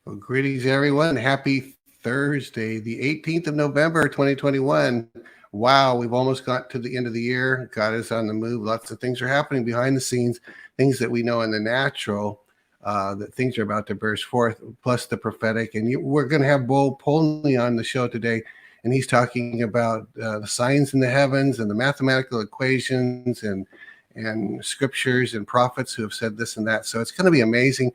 Well, greetings, everyone. Happy Thursday, the 18th of November, 2021. Wow, we've almost got to the end of the year. God is on the move. Lots of things are happening behind the scenes, things that we know in the natural, that things are about to burst forth, plus the prophetic. And we're going to have Bo Polny on the show today, and he's talking about the signs in the heavens and the mathematical equations and scriptures and prophets who have said this and that. So it's going to be amazing.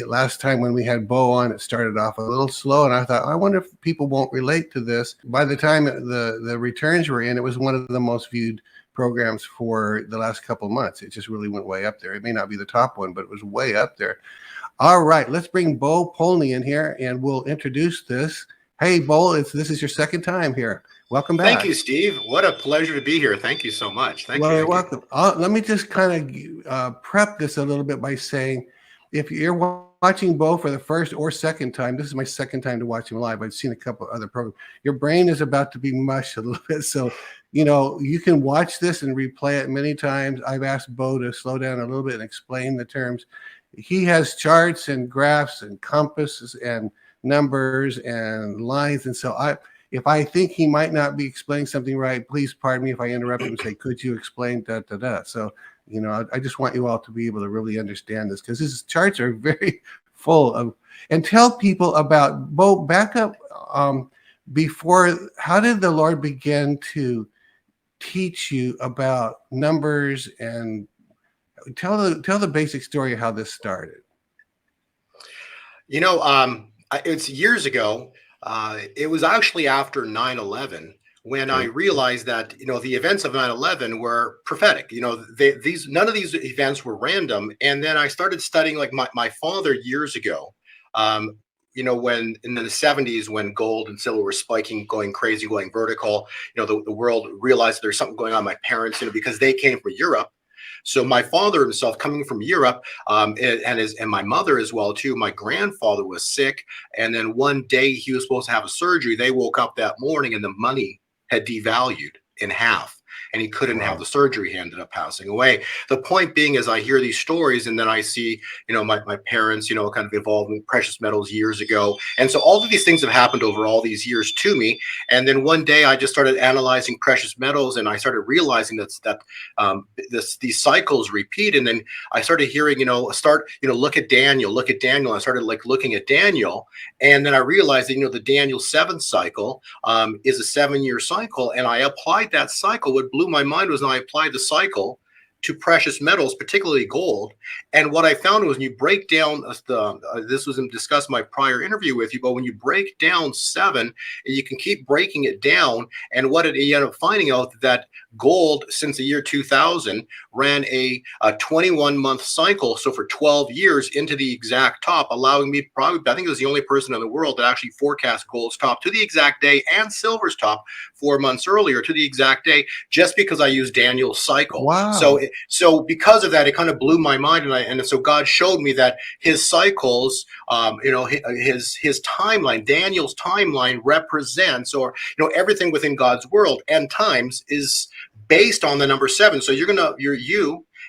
Last time when we had Bo on, it started off a little slow, and I thought, I wonder if people won't relate to this. By the time the returns were in, it was one of the most viewed programs for the last couple of months. It just really went way up there. It may not be the top one, but it was way up there. All right, let's bring Bo Polny in here, and we'll introduce this. Hey, Bo, this is your second time here. Welcome back. Thank you, Steve. What a pleasure to be here. Thank you so much. Thank you. You're welcome. Let me just kind of prep this a little bit by saying, if you're watching Bo for the first or second time, this is my second time to watch him live. I've seen a couple other programs. Your brain is about to be mushed a little bit. So, you can watch this and replay it many times. I've asked Bo to slow down a little bit and explain the terms. He has charts and graphs and compasses and numbers and lines. And so if I think he might not be explaining something right, please pardon me if I interrupt him and say, could you explain da-da-da? So, I just want you all to be able to really understand this, because his charts are very full of, and tell people about, Bo, back up before, how did the Lord begin to teach you about numbers, and tell the basic story of how this started. It's years ago. It was actually after 9/11 when I realized that, the events of 9/11 were prophetic. None of these events were random. And then I started studying, like my father years ago, when in the 70s, when gold and silver were spiking, going crazy, going vertical, the world realized there's something going on. My parents, because they came from Europe. So my father himself, coming from Europe, and my mother as well too. My grandfather was sick, and then one day he was supposed to have a surgery. They woke up that morning and the money had devalued in half, and he couldn't have the surgery. He ended up passing away. The point being is, I hear these stories, and then I see, my parents, kind of involved in precious metals years ago. And so all of these things have happened over all these years to me. And then one day I just started analyzing precious metals, and I started realizing these cycles repeat. And then I started hearing, look at Daniel, look at Daniel. I started looking at Daniel, and then I realized that, the Daniel 7 cycle is a 7-year cycle. And I applied that cycle. What blew my mind was, I applied the cycle to precious metals, particularly gold. And what I found was, when you break down this was discussed in my prior interview with you, but when you break down 7, you can keep breaking it down. And you end up finding out that gold, since the year 2000, ran a 21-month cycle. So for 12 years into the exact top, allowing me I think it was the only person in the world that actually forecast gold's top to the exact day, and silver's top 4 months earlier to the exact day, just because I used Daniel's cycle. Wow. So because of that, it kind of blew my mind. And so God showed me that his cycles, his timeline, Daniel's timeline, represents, or, everything within God's world and times is based on the number 7. So you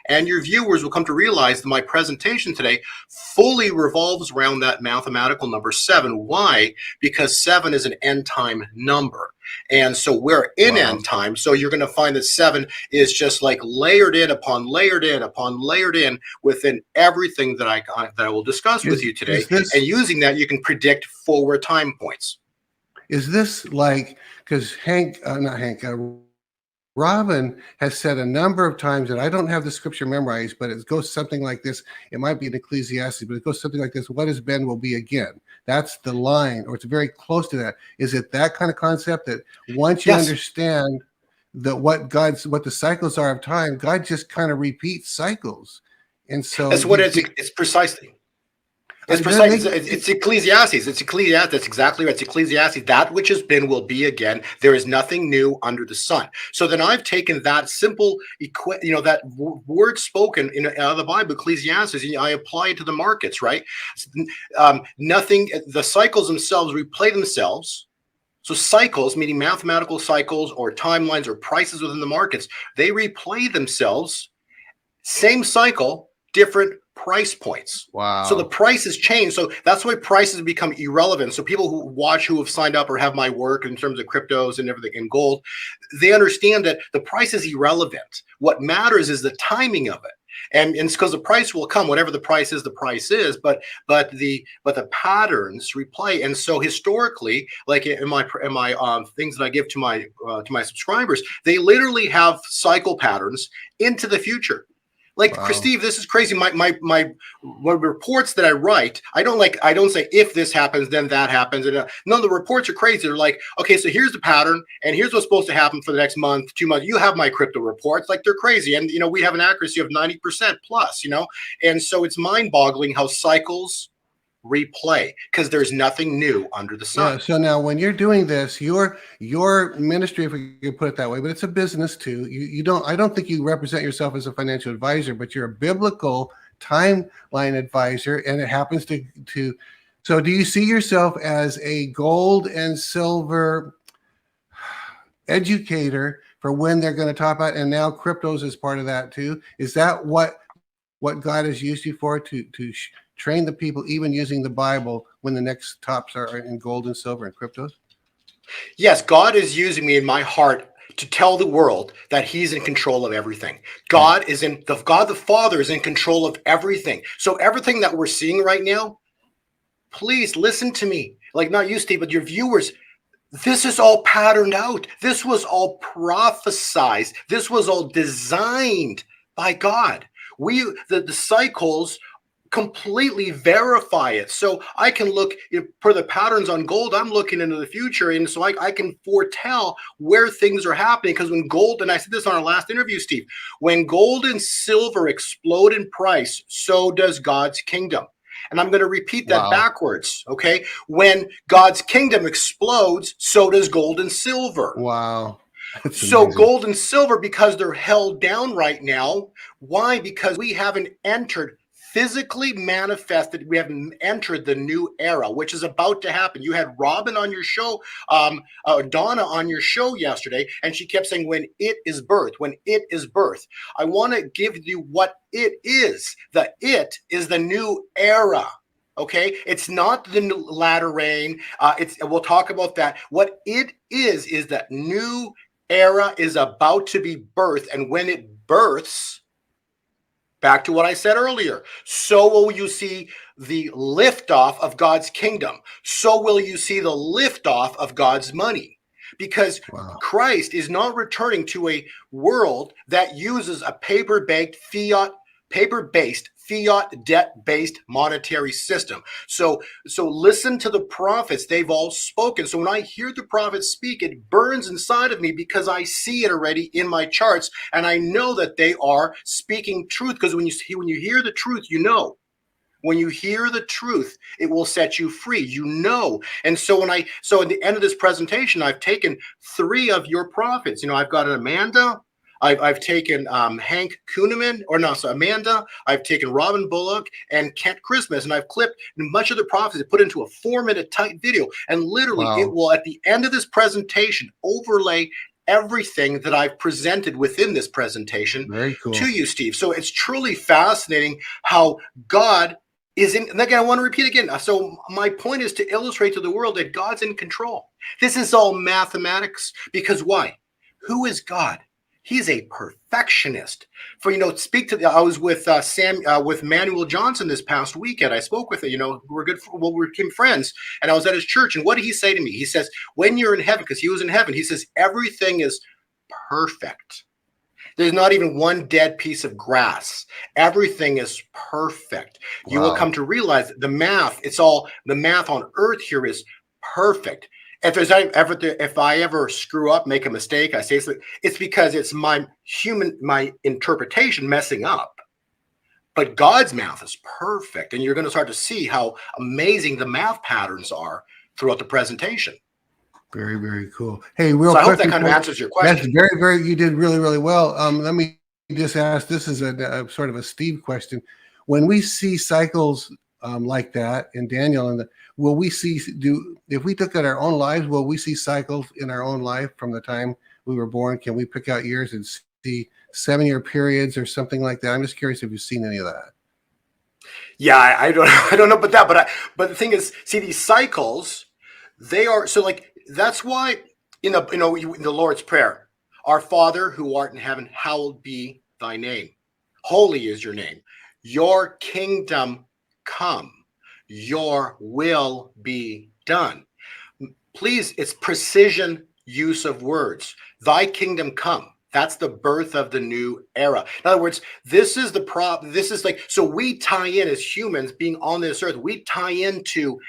and your viewers will come to realize that my presentation today fully revolves around that mathematical number 7. Why? Because 7 is an end time number. And so we're in end time. So you're going to find that 7 is just like layered in upon layered in upon layered in within everything that I will discuss with you today. And using that, you can predict forward time points. Is this like, because Robin has said a number of times, and I don't have the scripture memorized, but it goes something like this. It might be in Ecclesiastes, but it goes something like this: what has been will be again. That's the line, or it's very close to that. Is it that kind of concept that once you understand what the cycles are of time, God just kind of repeats cycles? And so that's what it's precisely. It's precise. It's Ecclesiastes. It's Ecclesiastes. That's exactly right. It's Ecclesiastes. That which has been will be again. There is nothing new under the sun. So then I've taken that simple, that word spoken out of the Bible, Ecclesiastes, and I apply it to the markets, right? Nothing. The cycles themselves replay themselves. So cycles, meaning mathematical cycles or timelines or prices within the markets, they replay themselves. Same cycle, different price points. Wow. So the prices change. So that's why prices become irrelevant. So people who watch, who have signed up or have my work in terms of cryptos and everything in gold, they understand that the price is irrelevant. What matters is the timing of it. And it's because the price will come, whatever the price is, but the patterns replay. And so historically, like in my things that I give to my subscribers, they literally have cycle patterns into the future. Like, wow. Steve, this is crazy. My reports that I write, I don't say if this happens, then that happens. And none of the reports are crazy. They're like, okay, so here's the pattern, and here's what's supposed to happen for the next month, 2 months. You have my crypto reports, like they're crazy, and we have an accuracy of 90% plus. And so it's mind-boggling how cycles replay, because there's nothing new under the sun. Yeah. So now when you're doing this, your ministry, if we could put it that way, but it's a business too. I don't think you represent yourself as a financial advisor, but you're a biblical timeline advisor, and it happens to so do you see yourself as a gold and silver educator for when they're going to top out, and now cryptos is part of that too? Is that what God has used you for, to train the people, even using the Bible, when the next tops are in gold and silver and cryptos? Yes, God is using me in my heart to tell the world that he's in control of everything. God the Father is in control of everything. So everything that we're seeing right now, please listen to me. Like, not you, Steve, but your viewers. This is all patterned out. This was all prophesized. This was all designed by God. The cycles completely verify it. So I can look for the patterns on gold. I'm looking into the future, and so I can foretell where things are happening. Because when gold, and I said this on our last interview, Steve, when gold and silver explode in price, so does God's kingdom. And I'm going to repeat that backwards. Okay, when God's kingdom explodes, so does gold and silver. Wow. So gold and silver, because they're held down right now. Why? Because we haven't entered, physically manifested, we haven't entered the new era, which is about to happen. You had Robin on your show, Donna on your show yesterday, and she kept saying, when it is birth, when it is birth. I want to give you what it is. It is the new era. Okay, it's not the latter rain. We'll talk about that. What it is that new era is about to be birthed, and when it births, back to what I said earlier, so will you see the liftoff of God's kingdom. So will you see the liftoff of God's money. Because Christ is not returning to a world that uses a paper-based, fiat debt-based monetary system. So listen to the prophets. They've all spoken. So when I hear the prophets speak, it burns inside of me, because I see it already in my charts, and I know that they are speaking truth. Because when you hear the truth, you know. When you hear the truth, it will set you free. And so at the end of this presentation, I've taken 3 of your prophets. I've got an Amanda. I've taken Hank Kuhneman, Amanda. I've taken Robin Bullock and Kent Christmas, and I've clipped much of the prophecy, put into a 4-minute tight video, and literally it will, at the end of this presentation, overlay everything that I've presented within this presentation to you, Steve. So it's truly fascinating how God is in. And again, I want to repeat again. So my point is to illustrate to the world that God's in control. This is all mathematics. Because why? Who is God? He's a perfectionist. I was with with Manuel Johnson this past weekend. I spoke with it. We became friends, and I was at his church. And what did he say to me? He says, when you're in heaven, because he was in heaven, he says, everything is perfect. There's not even one dead piece of grass. Everything is perfect. You will come to realize the math on earth here is perfect. If I ever screw up, make a mistake, I say something, it's because it's my interpretation messing up. But God's math is perfect, and you're going to start to see how amazing the math patterns are throughout the presentation. Very, very cool. Hey, real quick, I hope that kind of answers your question. That's very, you did really, really well. Let me just ask, this is a sort of a Steve question. When we see cycles like that in Daniel, will we see, if we look at our own lives, will we see cycles in our own life from the time we were born? Can we pick out years and see 7-year periods or something like that? I'm just curious if you've seen any of that. Yeah, I don't I don't know about that, but the thing is, see these cycles, they are so like that's why in the Lord's Prayer, our Father who art in heaven, hallowed be thy name. Holy is your name. Your kingdom come. Your will be done. Please, it's precision use of words. Thy kingdom come. That's the birth of the new era. In other words, this is the this is like, so we tie in as humans being on this earth, we tie into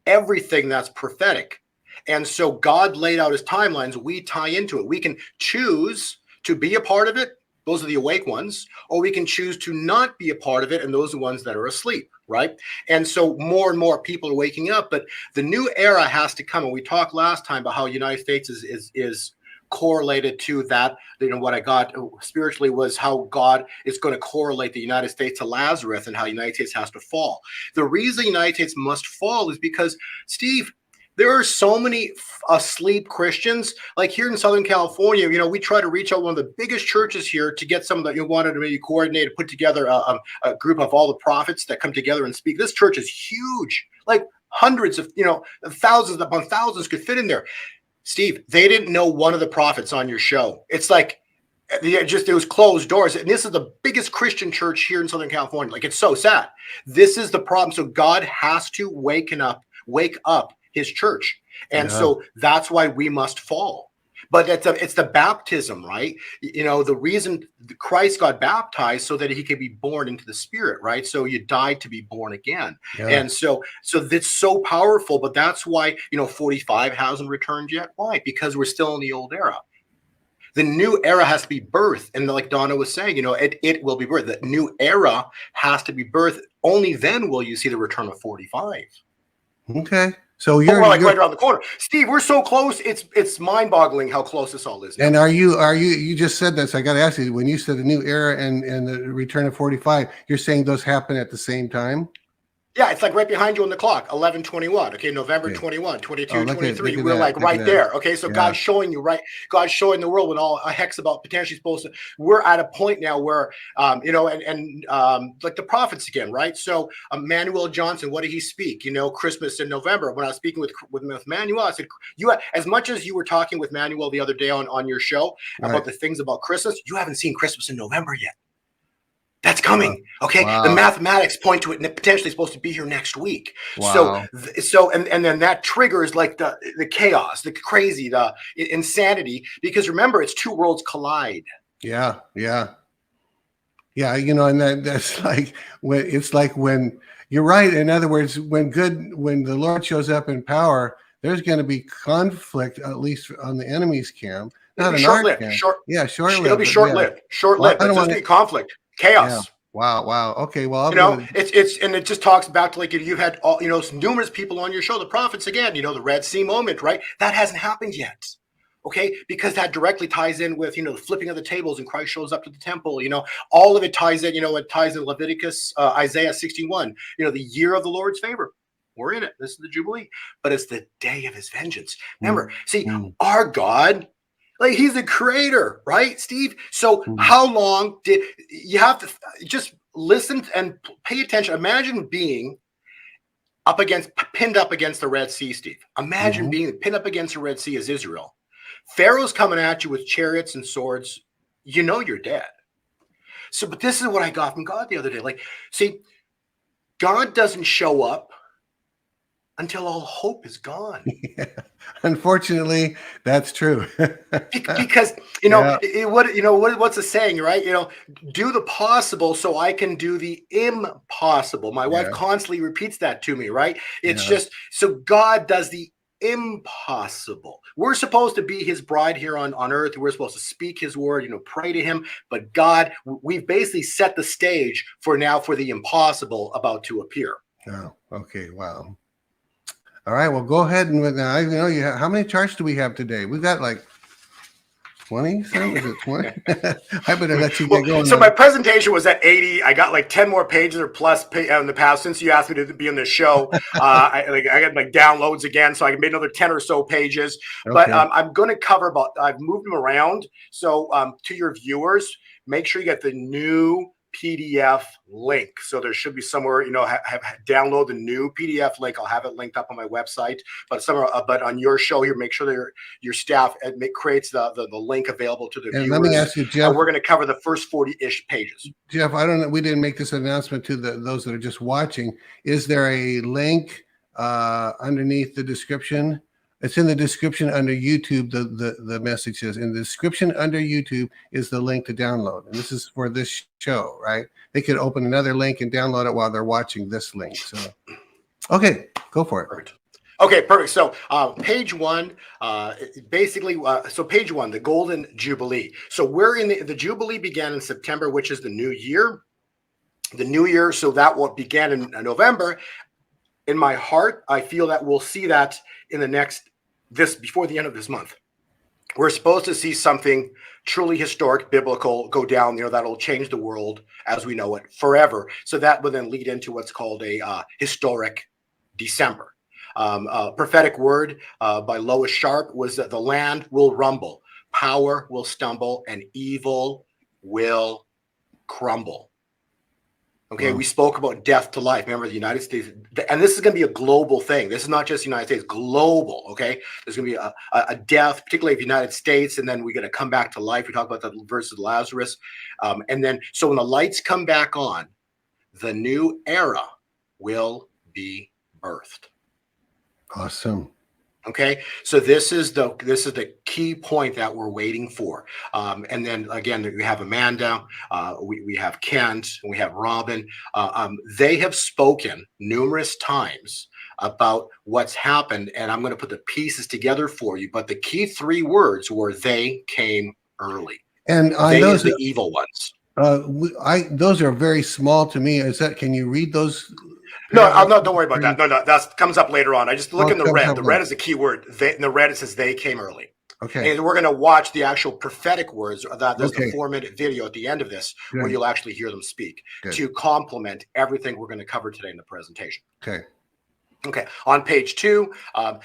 everything that's prophetic. And so God laid out his timelines, we tie into it. We can choose to be a part of it. Those are the awake ones, or we can choose to not be a part of it. And those are the ones that are asleep, right? And so more and more people are waking up, but the new era has to come. And we talked last time about how the United States is correlated to that. What I got spiritually was how God is going to correlate the United States to Lazarus and how the United States has to fall. The reason the United States must fall is because, Steve, there are so many asleep Christians. Like here in Southern California, we try to reach out one of the biggest churches here to get some of the, wanted to maybe coordinate, put together a group of all the prophets that come together and speak. This church is huge, like hundreds of, thousands upon thousands could fit in there. Steve, they didn't know one of the prophets on your show. It's like, it was closed doors. And this is the biggest Christian church here in Southern California. Like, it's so sad. This is the problem. So God has to wake up his church. And so that's why we must fall. But it's the baptism, right? The reason Christ got baptized so that he could be born into the Spirit, right? So you died to be born again. Yeah. And so that's so powerful, but that's why, 45 hasn't returned yet. Why? Because we're still in the old era. The new era has to be birthed. And like Donna was saying, it will be birthed. The new era has to be birthed. Only then will you see the return of 45. Okay. So you're right around the corner. Steve, we're so close. It's mind-boggling how close this all is now. And are you just said this, I got to ask you, when you said the new era and the return of 45, you're saying those happen at the same time? Yeah, it's like right behind you on the clock, 11:21. Okay, November 21, 22, 23. We're like right there. Okay, so God's showing you, right? God's showing the world when all heck's about potentially supposed to. We're at a point now where, like the prophets again, right? So Manuel Johnson, what did he speak? Christmas in November. When I was speaking with Manuel, I said, as much as you were talking with Manuel the other day on your show about the things about Christmas, you haven't seen Christmas in November yet. That's coming. Okay. Wow. The mathematics point to it, and it potentially supposed to be here next week. Wow. So then that triggers like the chaos, the crazy, the insanity, because remember, it's two worlds collide. Yeah. And that's like when you're right. In other words, when the Lord shows up in power, there's going to be conflict, at least on the enemy's camp. Not in our camp. Short-lived. It'll be short-lived. Short-lived. There's going to be conflict. Chaos. Yeah. Wow. Okay. Well, it's and it just talks about like you had all numerous people on your show, the prophets again. The Red Sea moment, right? That hasn't happened yet. Okay, because that directly ties in with the flipping of the tables and Christ shows up to the temple. All of it ties in. It ties in Leviticus, Isaiah 61. The year of the Lord's favor. We're in it. This is the Jubilee, but it's the day of His vengeance. Remember, our God. Like he's the creator, right, Steve? So how long did you have to just listen and pay attention? Imagine being pinned up against the Red Sea, Steve. Imagine being pinned up against the Red Sea as Israel. Pharaoh's coming at you with chariots and swords. You're dead. So, but this is what I got from God the other day. Like, see, God doesn't show up until all hope is gone. Yeah. Unfortunately, that's true. Because what's the saying, right? Do the possible so I can do the impossible. My wife constantly repeats that to me, right? It's just so God does the impossible. We're supposed to be His bride here on earth. We're supposed to speak His word, pray to Him. But God, we've basically set the stage for the impossible about to appear. Oh, okay. Wow. All right, well, go ahead and how many charts do we have today? We've got like 20. Is it 20? I better let you get going. So my presentation was at 80. I got like 10 more pages or plus in the past since you asked me to be on the show. I got like downloads again, so I made another 10 or so pages. Okay. But I'm going to cover I've moved them around. So to your viewers, make sure you get the new PDF link. So there should be somewhere, have download the new PDF link. I'll have it linked up on my website, but somewhere, but on your show here, make sure that your staff creates the link available to the And viewers. let me ask you, Jeff. We're going to cover the first 40-ish pages. Jeff, I don't know. We didn't make this announcement to those that are just watching. Is there a link underneath the description? It's in the description under YouTube. The message is in the description under YouTube is the link to download. And this is for this show, right? They could open another link and download it while they're watching this link. So, okay, go for it. Perfect. Okay, perfect. So page one, basically, so page one, the Golden Jubilee. So we're in the Jubilee began in September, which is the new year. The new year, so that what began in November. In my heart, I feel that we'll see that in before the end of this month. We're supposed to see something truly historic, biblical, go down there that'll change the world as we know it forever. So that will then lead into what's called a historic December. Prophetic word by Lois Sharp was that the land will rumble, power will stumble, and evil will crumble. Okay, we spoke about death to life. Remember the United States, and this is going to be a global thing. This is not just the United States, global. Okay, there's going to be a death, particularly of the United States, and then we're going to come back to life. We talk about the verse of Lazarus, and then so when the lights come back on, the new era will be birthed. Awesome. Okay, so this is the key point that we're waiting for, and then again we have Amanda, we have Kent, and we have Robin. They have spoken numerous times about what's happened, and I'm going to put the pieces together for you. But the key three words were "they came early," and they are the evil ones. Those are very small to me. Can you read those? No, don't worry about that. No, that comes up later on. I just look in the red. The red is a key word. In the red, it says they came early. Okay. And we're going to watch the actual prophetic words. There's a 4-minute video at the end of this where you'll actually hear them speak to complement everything we're going to cover today in the presentation. Okay. Okay, on page 2,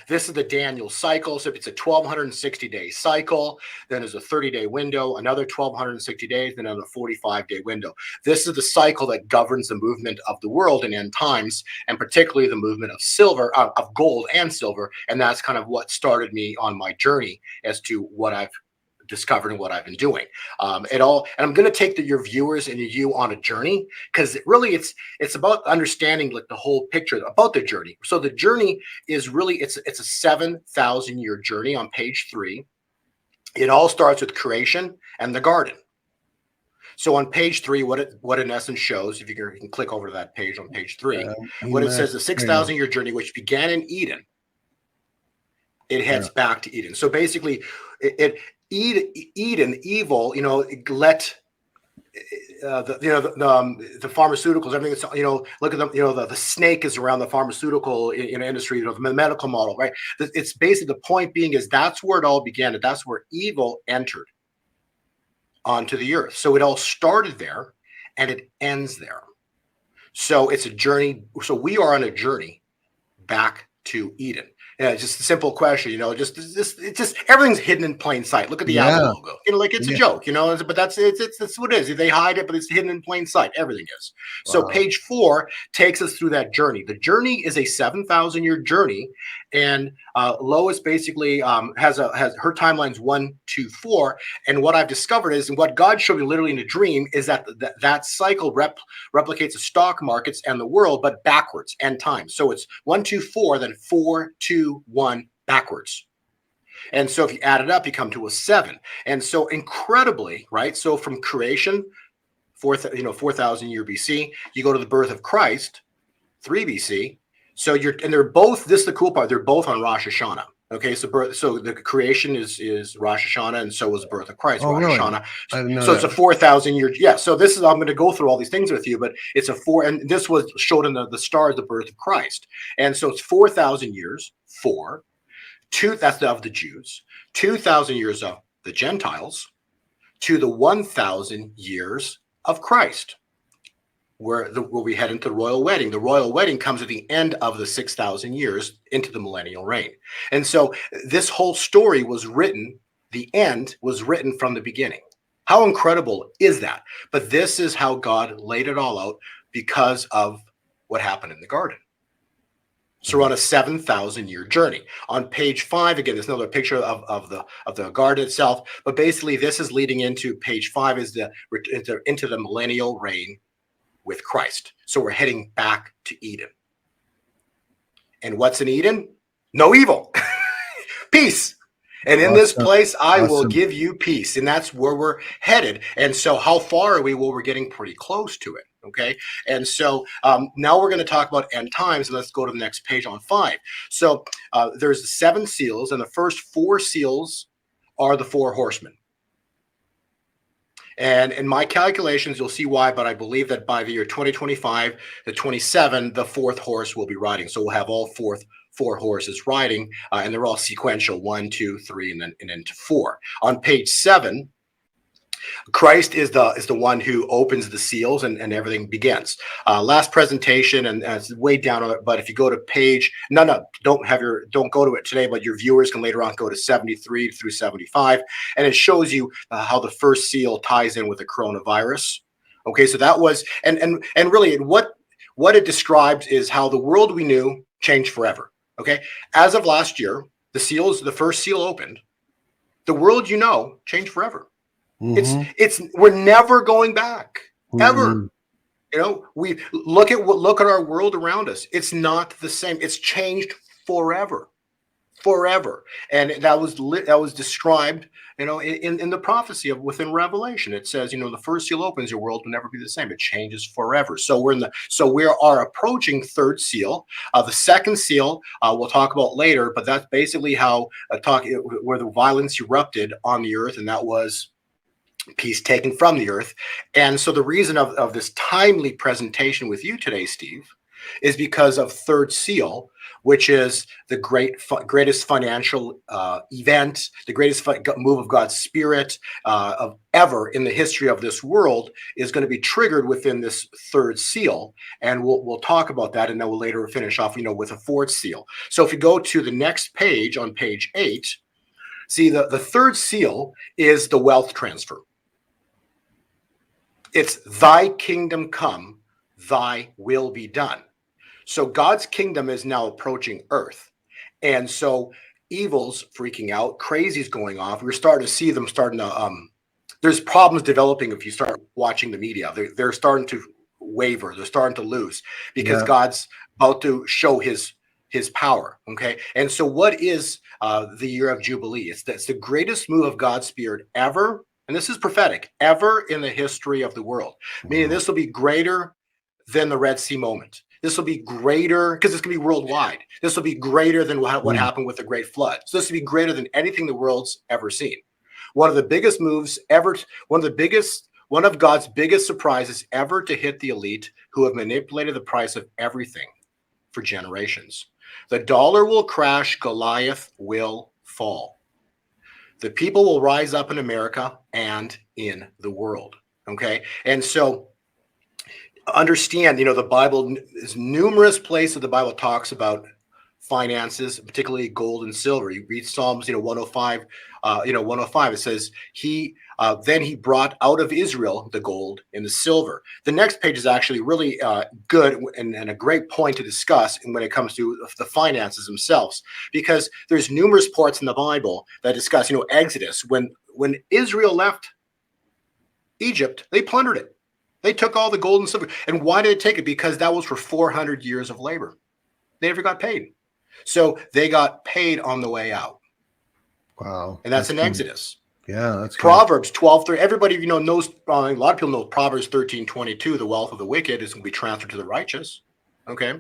this is the Daniel cycle. So it's a 1,260-day cycle. Then there's a 30-day window, another 1,260 days, then another 45-day window. This is the cycle that governs the movement of the world in end times, and particularly the movement of silver, of gold and silver. And that's kind of what started me on my journey as to what I've discovered and what I've been doing. And I'm going to take your viewers and you on a journey, because really it's about understanding like the whole picture about the journey. So the journey is really it's a 7,000-year journey on page 3. It all starts with creation and the garden. So on page 3, what in essence shows, if you can click over to that page on page 3, what it says, the 6,000-year journey, which began in Eden, it heads back to Eden. So basically, Eden, evil, let the pharmaceuticals, everything that's, look at them, the snake is around the pharmaceutical industry, the medical model, right? It's basically, the point being is that's where it all began, and that's where evil entered onto the earth. So it all started there and it ends there. So it's a journey. So we are on a journey back to Eden. Yeah, just a simple question, it's just everything's hidden in plain sight. Look at the Apple logo, like it's a joke, but that's what it is. They hide it, but it's hidden in plain sight. Everything is. So page 4 takes us through that journey. The journey is a 7,000-year journey, and Lois basically has her timelines 1, 2, 4. And what I've discovered is, and what God showed me literally in a dream, is that that cycle replicates the stock markets and the world, but backwards and time. So it's 1, 2, 4, then 4, 2, 1 backwards. And so if you add it up, you come to a 7. And so incredibly, right? So from creation, 4,000-year BC, you go to the birth of Christ, 3 BC. So they're both, this is the cool part, they're both on Rosh Hashanah. Okay, so the creation is Rosh Hashanah, and so was the birth of Christ, Rosh Hashanah. So it's a 4,000-year. Yeah. So this is, I'm going to go through all these things with you, but it's and this was showed in the stars, the birth of Christ, and so it's 4,000 years. 4, 2. That's of the Jews. 2,000 years of the Gentiles, to the 1,000 years of Christ, where we head into the royal wedding. The royal wedding comes at the end of the 6,000 years into the millennial reign. And so this whole story was written, the end was written from the beginning. How incredible is that? But this is how God laid it all out because of what happened in the garden. So we're on a 7,000-year journey. On page 5, again, there's another picture of the garden itself. But basically, this is leading into page 5 is into the millennial reign with Christ. So we're heading back to Eden. And what's in Eden? No evil. Peace. And in this place, I will give you peace. And that's where we're headed. And so how far are we? Well, we're getting pretty close to it. Okay. And so now we're going to talk about end times. And let's go to the next page on 5. So there's 7 seals, and the first 4 seals are the 4 horsemen. And in my calculations, you'll see why, but I believe that by the year 2025 to 27, the 4th horse will be riding. So we'll have all 4 horses riding, and they're all sequential, 1, 2, 3, and then to 4. On page 7, Christ is the one who opens the seals and everything begins. Last presentation, and it's way down on it, but if you go to page, don't go to it today, but your viewers can later on go to 73 through 75, and it shows you how the first seal ties in with the coronavirus. Okay, so that was, and really what it describes is how the world we knew changed forever. Okay, as of last year, the first seal opened, the world changed forever. Mm-hmm. We're never going back, ever. We look at our world around us. It's not the same. It's changed forever. And that was described, in the prophecy within Revelation. It says, the first seal opens, your world will never be the same. It changes forever. So we are approaching 3rd seal. The 2nd seal we'll talk about later, but that's basically how where the violence erupted on the earth, and that was peace taken from the earth. And so the reason of this timely presentation with you today, Steve, is because of 3rd seal, which is the greatest financial event, the greatest move of God's Spirit of ever in the history of this world is going to be triggered within this 3rd seal. And we'll talk about that, and then we'll later finish off, with a 4th seal. So if you go to the next page, on page 8, see the 3rd seal is the wealth transfer. It's thy kingdom come, thy will be done. So God's kingdom is now approaching earth. And so evil's freaking out, crazy's going off. We're starting to see them there's problems developing if you start watching the media. They're starting to waver. They're starting to lose because God's about to show his power. Okay. And so what is the year of Jubilee? It's the greatest move of God's Spirit ever. And this is prophetic, ever in the history of the world. Meaning this will be greater than the Red Sea moment. This will be greater, because it's going to be worldwide. This will be greater than what happened with the Great Flood. So this will be greater than anything the world's ever seen. One of the biggest moves ever, one of God's biggest surprises ever to hit the elite who have manipulated the price of everything for generations. The dollar will crash, Goliath will fall. The people will rise up in America and in the world. Okay. And so understand, the Bible is numerous places the Bible talks about finances, particularly gold and silver. You read Psalms, 105, 105, it says then he brought out of Israel the gold and the silver. The next page is actually really good and a great point to discuss when it comes to the finances themselves, because there's numerous parts in the Bible that discuss, Exodus, when Israel left Egypt, they plundered it. They took all the gold and silver. And why did they take it? Because that was for 400 years of labor. They never got paid. So they got paid on the way out. Wow. And that's in Exodus. Yeah, that's Proverbs 12:3. Everybody knows. A lot of people know Proverbs 13:22. The wealth of the wicked is going to be transferred to the righteous. Okay.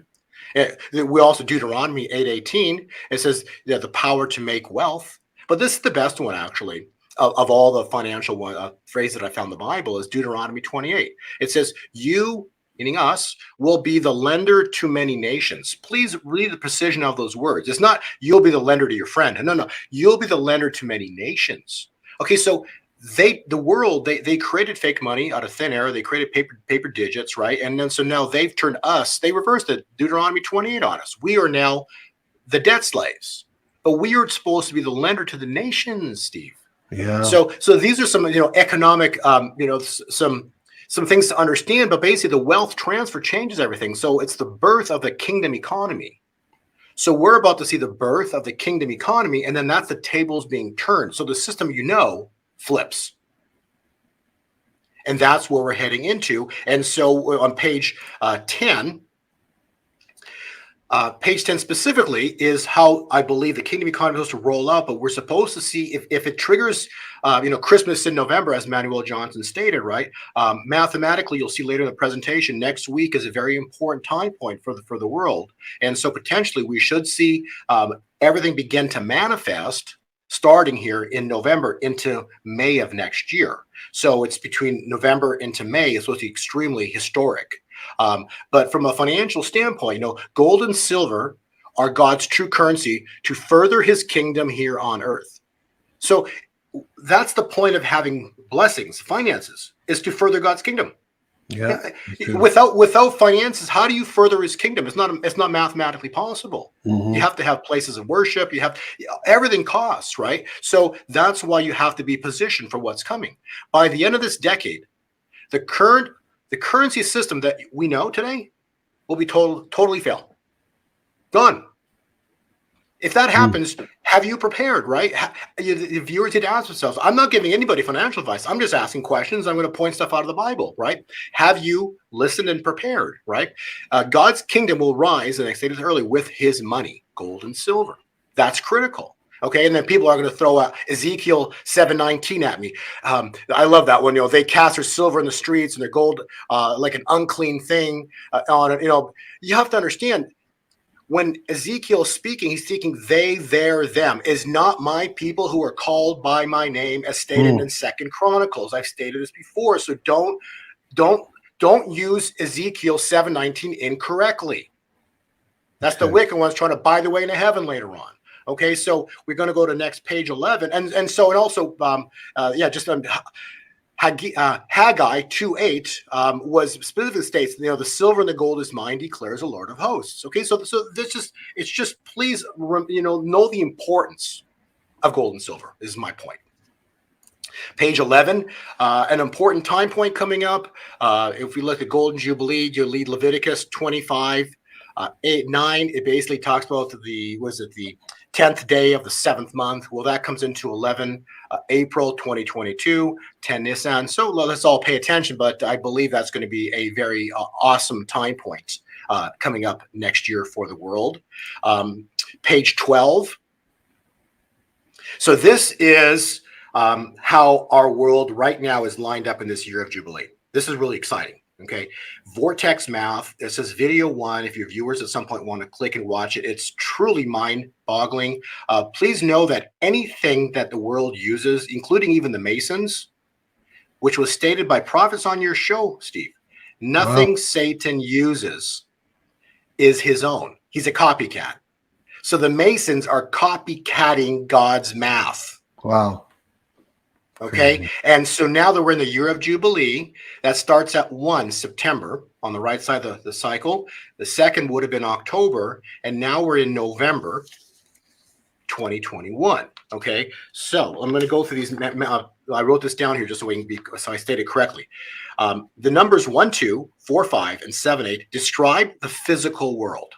We also Deuteronomy 8:18. It says the power to make wealth. But this is the best one actually of all the financial phrases that I found in the Bible is Deuteronomy 28. It says, "You, meaning us, will be the lender to many nations." Please read the precision of those words. It's not you'll be the lender to your friend. No. You'll be the lender to many nations. Okay, so they created fake money out of thin air. They created paper digits, right? And then so now they've turned us, they reversed it, Deuteronomy 28 on us. We are now the debt slaves. But we are supposed to be the lender to the nations, Steve. Yeah. So these are some, economic, some things to understand, but basically the wealth transfer changes everything. So it's the birth of the kingdom economy. So we're about to see the birth of the kingdom economy, and then that's the tables being turned. So the system, flips. And that's where we're heading into. And so on page 10, page 10 specifically is how I believe the kingdom economy is supposed to roll out, but we're supposed to see if it triggers, Christmas in November, as Manuel Johnson stated, right? Mathematically, you'll see later in the presentation, next week is a very important time point for the world. And so potentially we should see everything begin to manifest starting here in November into May of next year. So it's between November into May. It's supposed to be extremely historic. But from a financial standpoint, gold and silver are God's true currency to further his kingdom here on earth. So that's the point of having blessings, finances, is to further God's kingdom. Yeah. Without finances, how do you further his kingdom? It's not mathematically possible. Mm-hmm. You have to have places of worship. Everything costs, right? So that's why you have to be positioned for what's coming. By the end of this decade, the currency system that we know today will be totally failed. Gone. If that happens, have you prepared, right? The viewers need to ask themselves. I'm not giving anybody financial advice. I'm just asking questions. I'm going to point stuff out of the Bible, right? Have you listened and prepared, right? God's kingdom will rise, and I stated earlier, with his money, gold and silver. That's critical. Okay, and then people are going to throw out Ezekiel 7:19 at me. I love that one. They cast their silver in the streets and their gold like an unclean thing on it. You have to understand, when Ezekiel is speaking, he's speaking they, their, them, is not my people who are called by my name, as stated in 2 Chronicles. I've stated this before, so don't use Ezekiel 7:19 incorrectly. That's the wicked ones trying to buy the way into heaven later on. Okay, so we're going to go to next page 11, and also Haggai 2:8 was specifically states, the silver and the gold is mine, declares the Lord of hosts. Okay, so it's just please know the importance of gold and silver. This is my point. Page 11, an important time point coming up. If we look at Golden Jubilee, you lead Leviticus 25. 8-9, it basically talks about the 10th day of the 7th month. Well, that comes into 11 April 2022, 10 Nisan. So let's all pay attention, but I believe that's going to be a very awesome time point coming up next year for the world. Page 12. So this is how our world right now is lined up in this year of Jubilee. This is really exciting. Okay, Vortex math. It says video 1. If your viewers at some point want to click and watch it, it's truly mind-boggling. Please know that anything that the world uses, including even the Masons, which was stated by prophets on your show, Steve, nothing Satan uses is his own. He's a copycat. So the Masons are copycatting God's math. Wow. Okay, and so now that we're in the year of Jubilee, that starts at 1 September on the right side of the cycle. The second would have been October, and now we're in November 2021. Okay, so I'm going to go through these. I wrote this down here just so I stated correctly. The numbers 1, 2, 4, 5, and 7, 8 describe the physical world.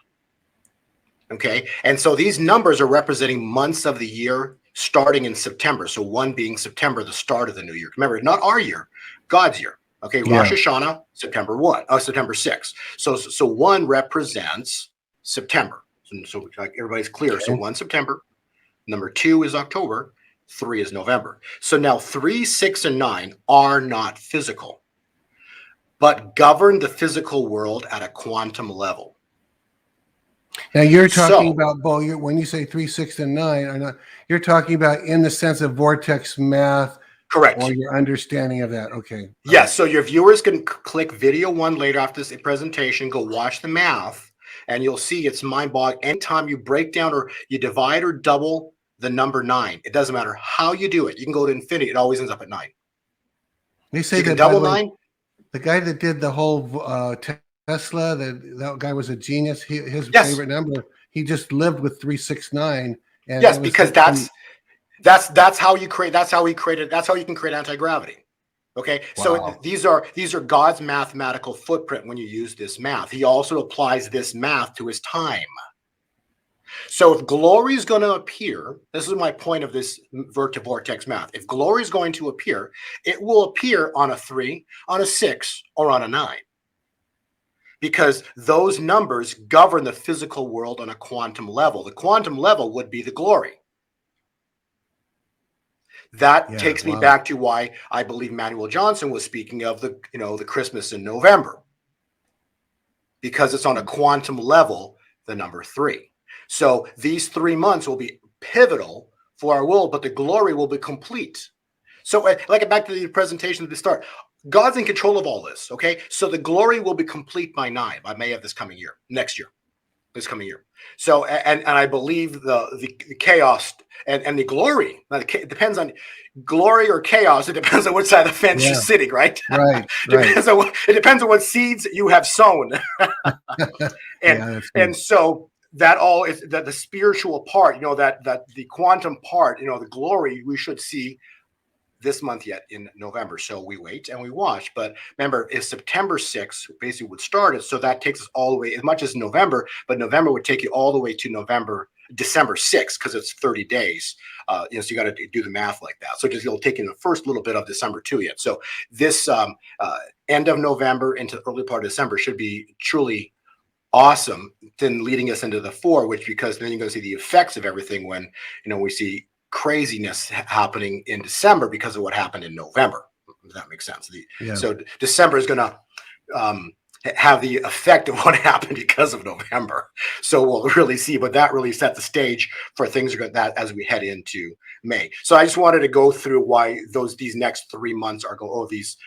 Okay, and so these numbers are representing months of the year, starting in September. So 1 being September, the start of the new year. Remember, not our year, God's year. Okay, Rosh Hashanah, September 6. So 1 represents September. So everybody's clear. So 1 September, number 2 is October, 3 is November. So now 3, 6, and 9 are not physical, but govern the physical world at a quantum level. Now you're talking about, Bo, when you say 3, 6, and 9, you're talking about in the sense of Vortex math. Correct. Or your understanding of that. Okay. Yes. So your viewers can click video 1 later after this presentation, go watch the math, and you'll see it's mind-boggling. Anytime you break down or you divide or double the number 9, it doesn't matter how you do it. You can go to infinity. It always ends up at 9. They say you that double 9. The guy that did the whole Tesla, that guy was a genius. His favorite number, he just lived with 369. And yes, because That's how you create. That's how he created. That's how you can create anti-gravity. Okay, so Wow. these are God's mathematical footprint when you use this math. He also applies this math to his time. So if glory is going to appear, this is my point of this vortex math. If glory is going to appear, it will appear on a 3, on a 6, or on a 9. Because those numbers govern the physical world on a quantum level. The quantum level would be the glory. That takes me back to why I believe Manuel Johnson was speaking of the Christmas in November, because it's on a quantum level, the number 3. So these 3 months will be pivotal for our world, but the glory will be complete. So like back to the presentation at the start, God's in control of all this. Okay, so the glory will be complete by May of this coming year, this coming year. So, and I believe the chaos and the glory, it depends on glory or chaos. It depends on which side of the fence you're sitting, right? Right. It depends on what seeds you have sown. And so that all is that the spiritual part, that the quantum part, the glory we should see this month yet in November. So we wait and we watch. But remember, if September 6th basically would start it, so that takes us all the way, as much as November, but November would take you all the way to December 6th, because it's 30 days. So you got to do the math like that. So it'll take you the first little bit of December too yet. So this end of November into the early part of December should be truly awesome, then leading us into the 4, because then you're going to see the effects of everything when, we see craziness happening in December because of what happened in November. Does that make sense? So December is going to have the effect of what happened because of November. So we'll really see, but that really set the stage for things that as we head into May. So I just wanted to go through why these next 3 months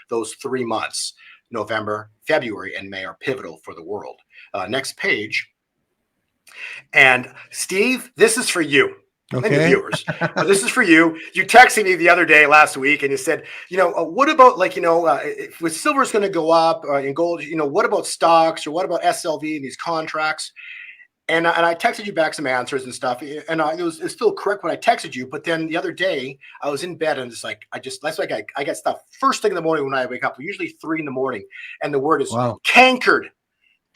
those 3 months, November, February, and May, are pivotal for the world. Next page. And Steve, this is for you. Okay. And the viewers. This is for you. You texted me the other day last week and you said, what about if silver is going to go up in gold, what about stocks, or what about SLV and these contracts? And I texted you back some answers and stuff. And it's still correct when I texted you. But then the other day I was in bed and that's like I get stuff first thing in the morning when I wake up, usually 3 in the morning. And the word is cankered.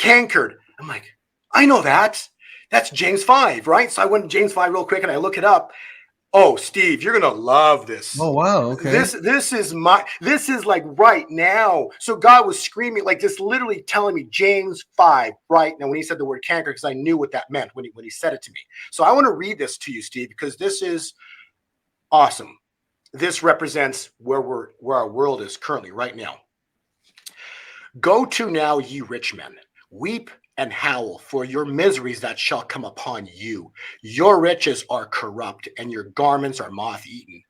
I'm like, I know that. That's James 5, right? So I went to James 5 real quick and I look it up. Oh, Steve, you're gonna love this. Oh, wow. Okay. This is like right now. So God was screaming, like just literally telling me James 5 right now when he said the word canker, because I knew what that meant when he said it to me. So I want to read this to you, Steve, because this is awesome. This represents where our world is currently right now. Go to now, ye rich men, weep and howl for your miseries that shall come upon you. Your riches are corrupt, and your garments are moth-eaten.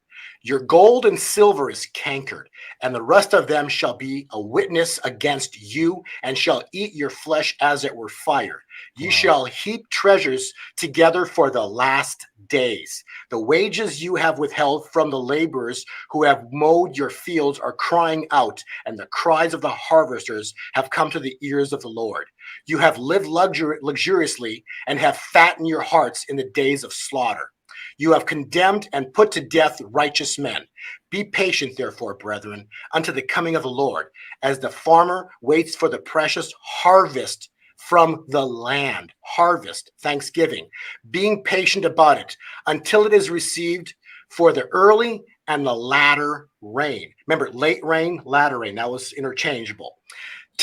Your gold and silver is cankered, and the rest of them shall be a witness against you, and shall eat your flesh as it were fire. Ye shall heap treasures together for the last days. The wages you have withheld from the laborers who have mowed your fields are crying out, and the cries of the harvesters have come to the ears of the Lord. You have lived luxuriously and have fattened your hearts in the days of slaughter. You have condemned and put to death righteous men. Be patient, therefore, brethren, unto the coming of the Lord, as the farmer waits for the precious harvest from the land. Harvest, thanksgiving, being patient about it until it is received, for the early and the latter rain. Remember, late rain, latter rain, that was interchangeable.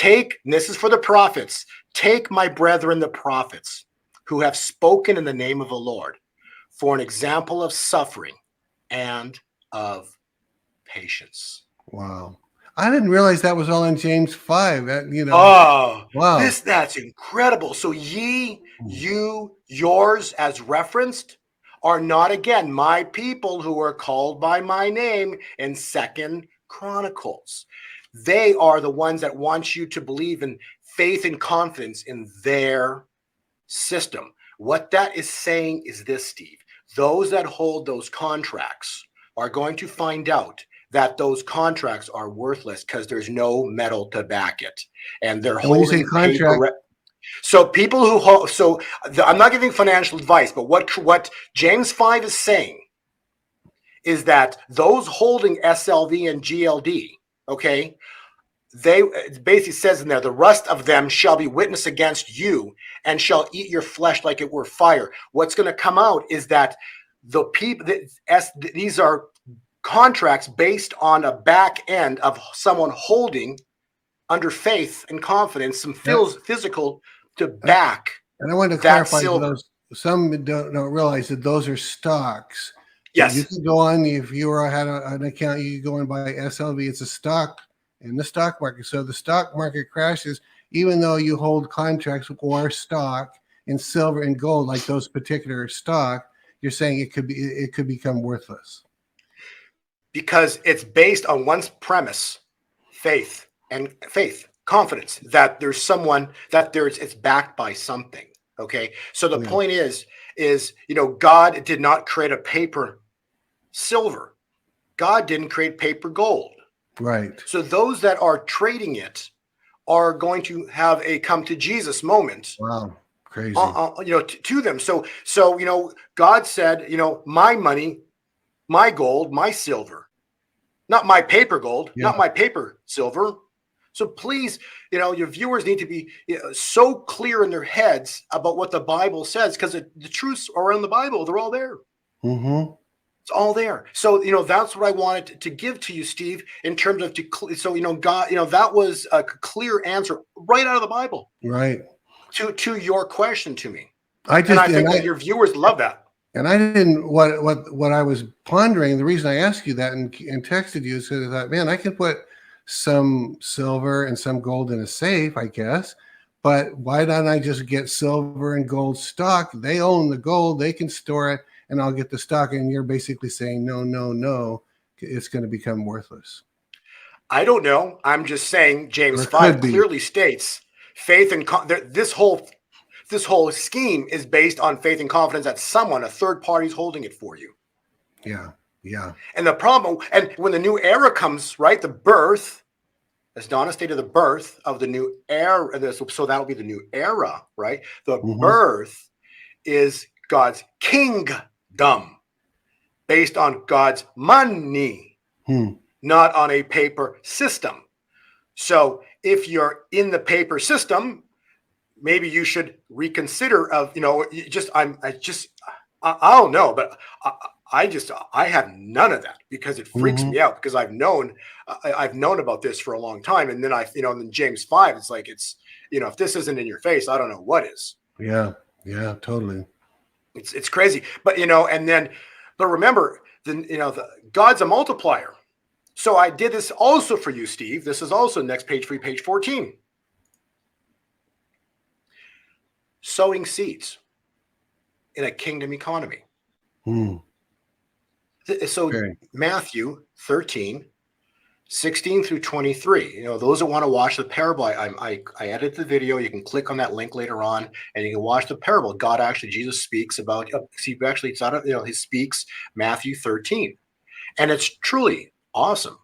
And this is for the prophets, take my brethren, the prophets, who have spoken in the name of the Lord, for an example of suffering and of patience. Wow. I didn't realize that was all in James 5. Oh, wow. That's incredible. So ye, you, yours, as referenced, are not again my people who are called by my name in 2 Chronicles. They are the ones that want you to believe in faith and confidence in their system. What that is saying is this, Steve. Those that hold those contracts are going to find out that those contracts are worthless because there's no metal to back it. And they're holding paper. So people who hold, I'm not giving financial advice, but what James 5 is saying is that those holding SLV and GLD, okay, it basically says in there, the rest of them shall be witness against you and shall eat your flesh like it were fire. What's going to come out is that the people these are contracts based on a back end of someone holding under faith and confidence some physical to back. And I want to clarify those. Some don't realize that those are stocks. Yes. You can go on, if you had an account, you can go and buy SLV. It's a stock in the stock market. So the stock market crashes, even though you hold contracts or stock in silver and gold, like those particular stock, you're saying it could become worthless. Because it's based on one's premise, faith, confidence that there's someone, that it's backed by something. Okay. So the point is, God did not create a paper silver. God didn't create paper gold. Right. So those that are trading it are going to have a come to Jesus moment. Wow. Crazy. To them. So, God said, my money, my gold, my silver, not my paper gold, not my paper silver. So please, your viewers need to be so clear in their heads about what the Bible says, because the truths are in the Bible. They're all there. Mm-hmm. It's all there. So, that's what I wanted to give to you, Steve, in terms of, God, that was a clear answer right out of the Bible. Right. To your question to me. I think that your viewers love that. And I didn't, what I was pondering, the reason I asked you that and texted you is because I thought, man, I can put some silver and some gold in a safe, I guess, but why don't I just get silver and gold stock? They own the gold, they can store it, and I'll get the stock. And you're basically saying, no, it's going to become worthless. I don't know. I'm just saying James 5 clearly states faith and this whole scheme is based on faith and confidence that someone, a third party, is holding it for you. Yeah. And the problem, and when the new era comes, right, the birth, as Donna stated, the birth of the new era, so that'll be the new era, right? The birth is God's kingdom based on God's money, not on a paper system. So if you're in the paper system, maybe you should reconsider I don't know, but I have none of that, because it freaks me out, because I've known about this for a long time. And then in James 5, it's like, if this isn't in your face, I don't know what is. Yeah, totally. It's crazy. But, but remember, God's a multiplier. So I did this also for you, Steve. This is also next page for you, page 14. Sowing seeds in a kingdom economy. So Matthew 13, 16 through 23. Those that want to watch the parable, I edited the video. You can click on that link later on, and you can watch the parable. Jesus speaks about. It's out of he speaks Matthew 13, and it's truly awesome.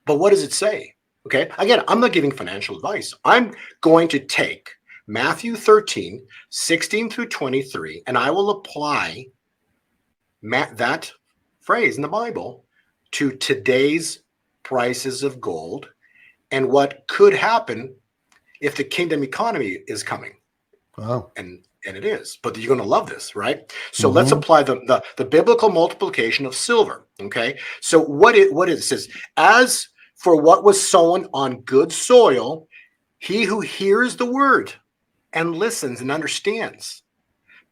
But what does it say? Okay, again, I'm not giving financial advice. I'm going to take Matthew 13, 16 through 23, and I will apply that phrase in the Bible to today's prices of gold and what could happen if the kingdom economy is coming. Wow. And it is, but you're going to love this, right? So let's apply the biblical multiplication of silver. Okay. So what it says, as for what was sown on good soil, he who hears the word and listens and understands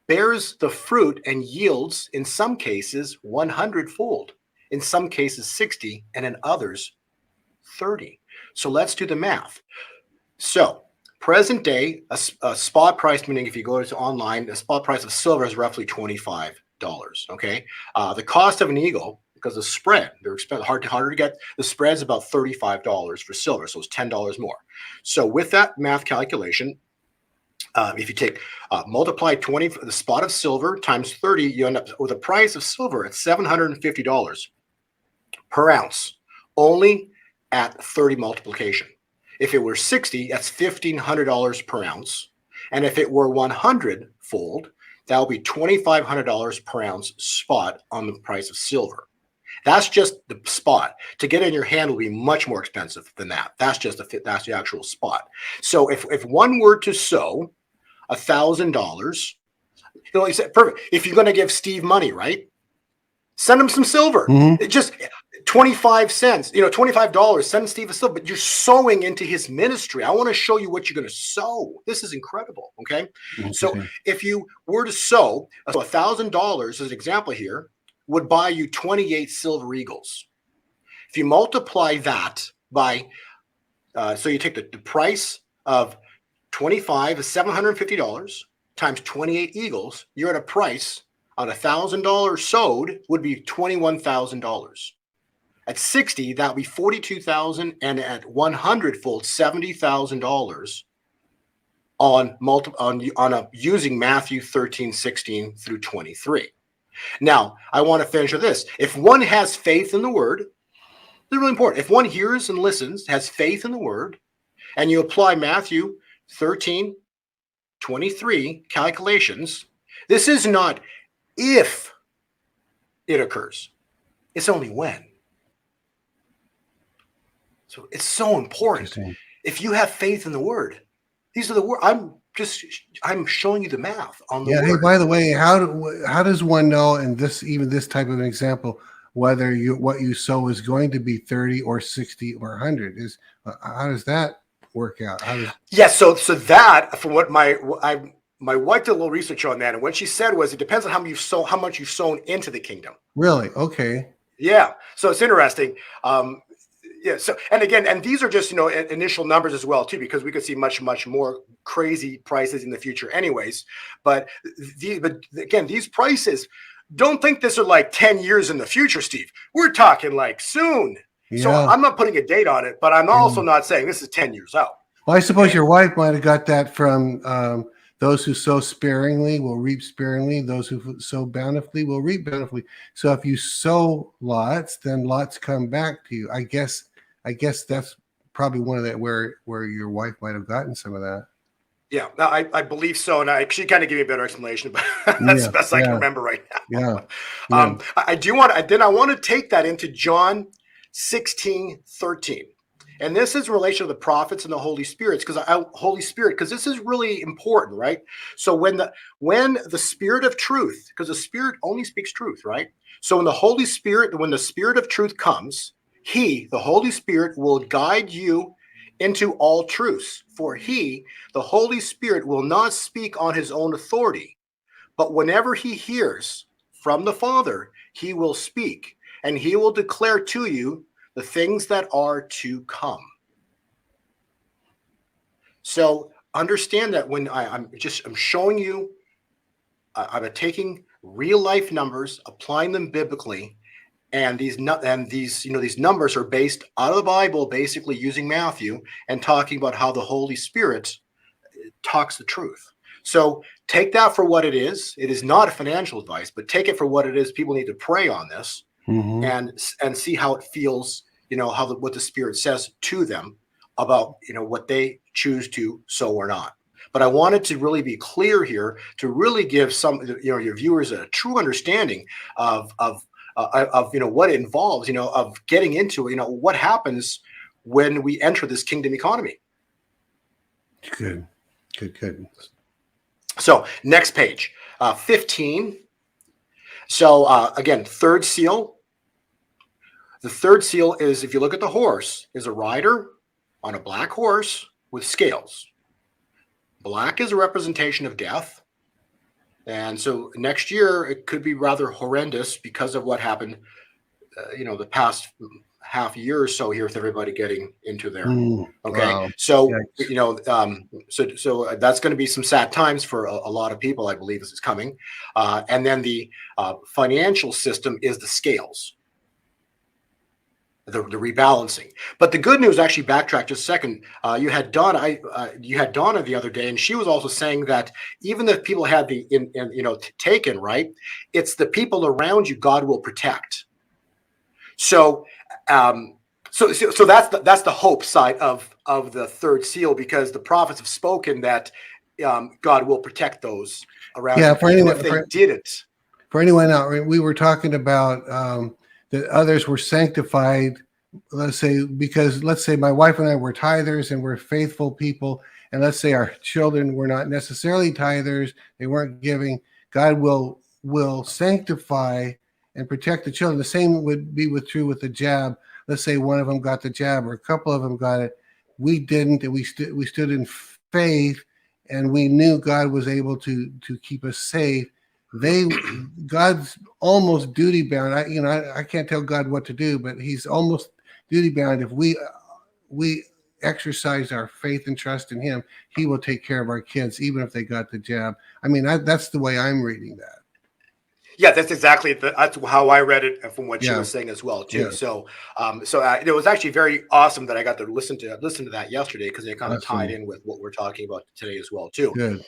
bears the fruit and yields, in some cases 100-fold, in some cases 60, and in others 30. So let's do the math. So present day, a spot price, meaning if you go to online, the spot price of silver is roughly $25. Okay. The cost of an eagle, because the spread, they're expensive, harder to get. The spread is about $35 for silver. So it's $10 more. So with that math calculation, if you take multiply 20, the spot of silver times 30, you end up with a price of silver at $750 per ounce, only at 30 multiplication. If it were 60, that's $1,500 per ounce. And if it were 100-fold, that will be $2,500 per ounce spot on the price of silver. That's just the spot. To get in your hand will be much more expensive than that. That's just that's the actual spot. So if one were to sow $1,000, you know, he said, perfect. If you're going to give Steve money, right? Send him some silver. It just 25 cents, you know, $25. Send Steve a silver, but you're sowing into his ministry. I want to show you what you're going to sow. This is incredible. Okay. So if you were to sow, so $1,000 as an example here would buy you 28 silver eagles. If you multiply that by, so you take the price of 25 is $750 times 28 eagles, you're at a price on $1,000 sowed would be $21,000. At 60, that would be 42,000, and at 100-fold, $70,000 on using Matthew 13:16 through 23. Now, I want to finish with this. If one has faith in the word, this is really important. If one hears and listens, has faith in the word, and you apply Matthew 13:23 calculations, this is not if it occurs. It's only when. So it's so important. If you have faith in the word, these are the words. I'm showing you the math on the word. Hey, by the way, how does one know, and this type of an example, whether what you sow is going to be 30 or 60 or 100? How does that work out? So that, from what my wife did a little research on that, and what she said was it depends on how much you've sown into the kingdom. Really? Okay. Yeah. So it's interesting. So, and again, and these are just, initial numbers as well, too, because we could see much, much more crazy prices in the future anyways. But again, these prices, don't think this are like 10 years in the future, Steve. We're talking like soon. Yeah. So I'm not putting a date on it, but I'm also not saying this is 10 years out. Well, I suppose your wife might have got that from those who sow sparingly will reap sparingly. Those who sow bountifully will reap bountifully. So if you sow lots, then lots come back to you. I guess that's probably one of that where your wife might have gotten some of that. Yeah, no, I believe so, and she kind of gave me a better explanation, but that's the best I can remember right now. Yeah. I want to take that into John 16:13. And this is in relation to the prophets and the Holy Spirit, because this is really important, right? So when the Spirit of truth, because the Spirit only speaks truth, right? So when the Spirit of truth comes, the Holy Spirit, will guide you into all truths. For the Holy Spirit, will not speak on his own authority, but whenever he hears from the Father, he will speak, and he will declare to you the things that are to come. So understand that when I'm showing you, I'm taking real life numbers, applying them biblically, and these numbers are based out of the Bible, basically using Matthew and talking about how the Holy Spirit talks the truth. So take that for what it is. It is not a financial advice, but take it for what it is. People need to pray on this and see how it feels, what the Spirit says to them about, what they choose to sow or not. But I wanted to really be clear here to really give your viewers a true understanding of what it involves, of getting into, what happens when we enter this kingdom economy. Good. So next page, 15. So again, third seal. The third seal is, if you look at the horse, is a rider on a black horse with scales. Black is a representation of death. And so next year, it could be rather horrendous because of what happened, the past half year or so here with everybody getting into there. Okay. Wow. So, so that's going to be some sad times for a lot of people, I believe, this is coming. And then the financial system is the scales. The rebalancing. But the good news, actually, backtrack just a second. You had Donna the other day, and she was also saying that even if people had taken, right, it's the people around you God will protect. So that's the hope side of the third seal, because the prophets have spoken that God will protect those around you. For anyone out, we were talking about that others were sanctified. Let's say my wife and I were tithers and we're faithful people, and let's say our children were not necessarily tithers, they weren't giving. God will sanctify and protect the children. The same would be true with the jab. Let's say one of them got the jab or a couple of them got it. We didn't, and we stood in faith, and we knew God was able to keep us safe. God's almost duty bound. I can't tell God what to do, but He's almost duty bound. If we exercise our faith and trust in Him, He will take care of our kids, even if they got the jab. I mean, that's the way I'm reading that. Yeah, that's exactly that's how I read it from what she was saying as well too. Yeah. So, it was actually very awesome that I got to listen to that yesterday, because it kind of tied in with what we're talking about today as well too. Good.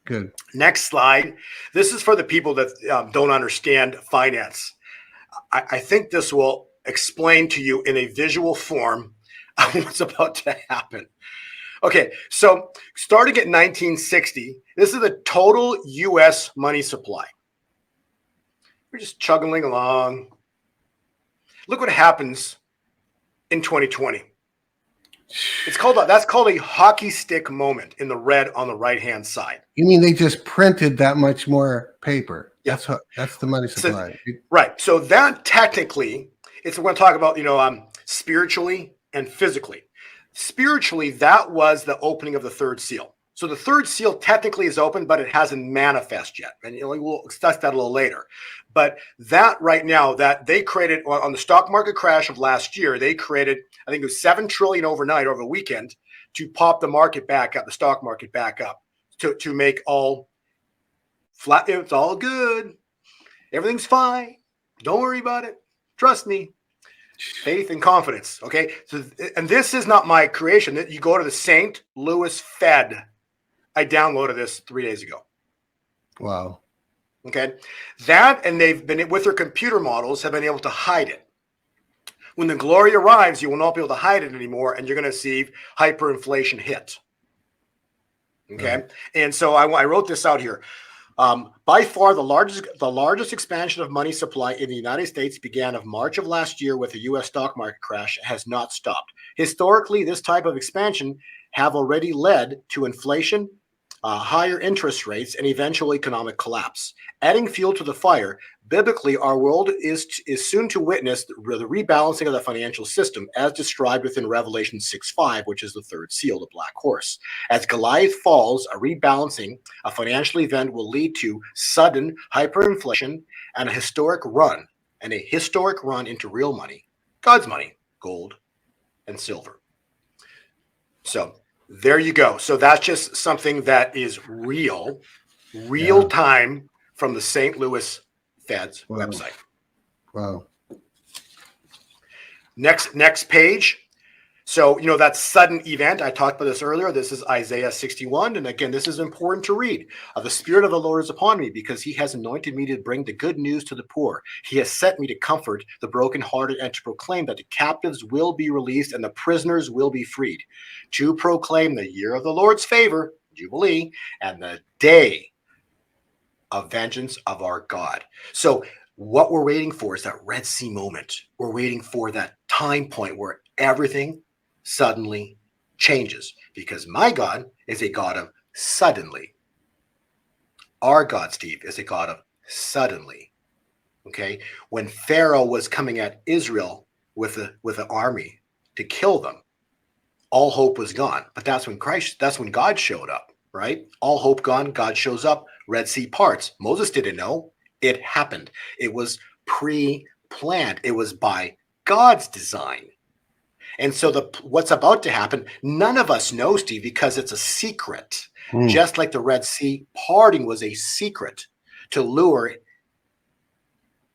Good. Next slide. This is for the people that don't understand finance. I think this will explain to you in a visual form what's about to happen. Okay, so starting at 1960, this is the total U.S. money supply. We're just chugging along. Look what happens in 2020. That's called a hockey stick moment in the red on the right-hand side. You mean they just printed that much more paper? Yeah. That's the money supply. So, right. So that technically, we're going to talk about, spiritually and physically. Spiritually, that was the opening of the third seal. So the third seal technically is open, but it hasn't manifest yet. And we'll discuss that a little later. But that right now, that they created on the stock market crash of last year, they created, I think it was $7 trillion overnight over the weekend to pop the market back up, the stock market back up, to make all flat. It's all good. Everything's fine. Don't worry about it. Trust me. Faith and confidence. Okay. So, and this is not my creation. You go to the St. Louis Fed. I downloaded this 3 days ago. Wow. Okay. That, and they've been, with their computer models, have been able to hide it. When the glory arrives, you will not be able to hide it anymore, and you're going to see hyperinflation hit. Okay. Right. And so I wrote this out here. By far, the largest expansion of money supply in the United States began of March of last year with the U.S. stock market crash and has not stopped. Historically, this type of expansion have already led to inflation, higher interest rates, and eventual economic collapse. Adding fuel to the fire, biblically, our world is soon to witness the rebalancing of the financial system, as described within Revelation 6:5, which is the third seal, the black horse. As Goliath falls, a rebalancing, a financial event will lead to sudden hyperinflation and a historic run into real money, God's money, gold and silver. So there you go. So that's just something that is real time from the St. Louis Fed's website. Wow. Next page. So, that sudden event, I talked about this earlier. This is Isaiah 61. And again, this is important to read. The Spirit of the Lord is upon me, because He has anointed me to bring the good news to the poor. He has sent me to comfort the brokenhearted and to proclaim that the captives will be released and the prisoners will be freed, to proclaim the year of the Lord's favor, Jubilee, and the day of vengeance of our God. So what we're waiting for is that Red Sea moment. We're waiting for that time point where everything suddenly changes, because my God is a God of suddenly. Our God, Steve, is a God of suddenly. Okay. When Pharaoh was coming at Israel with an army to kill them, all hope was gone. But that's when God showed up, right? All hope gone. God shows up. Red Sea parts. Moses didn't know. It happened. It was pre-planned. It was by God's design. And so what's about to happen, none of us know, Steve, because it's a secret. Just like the Red Sea parting was a secret to lure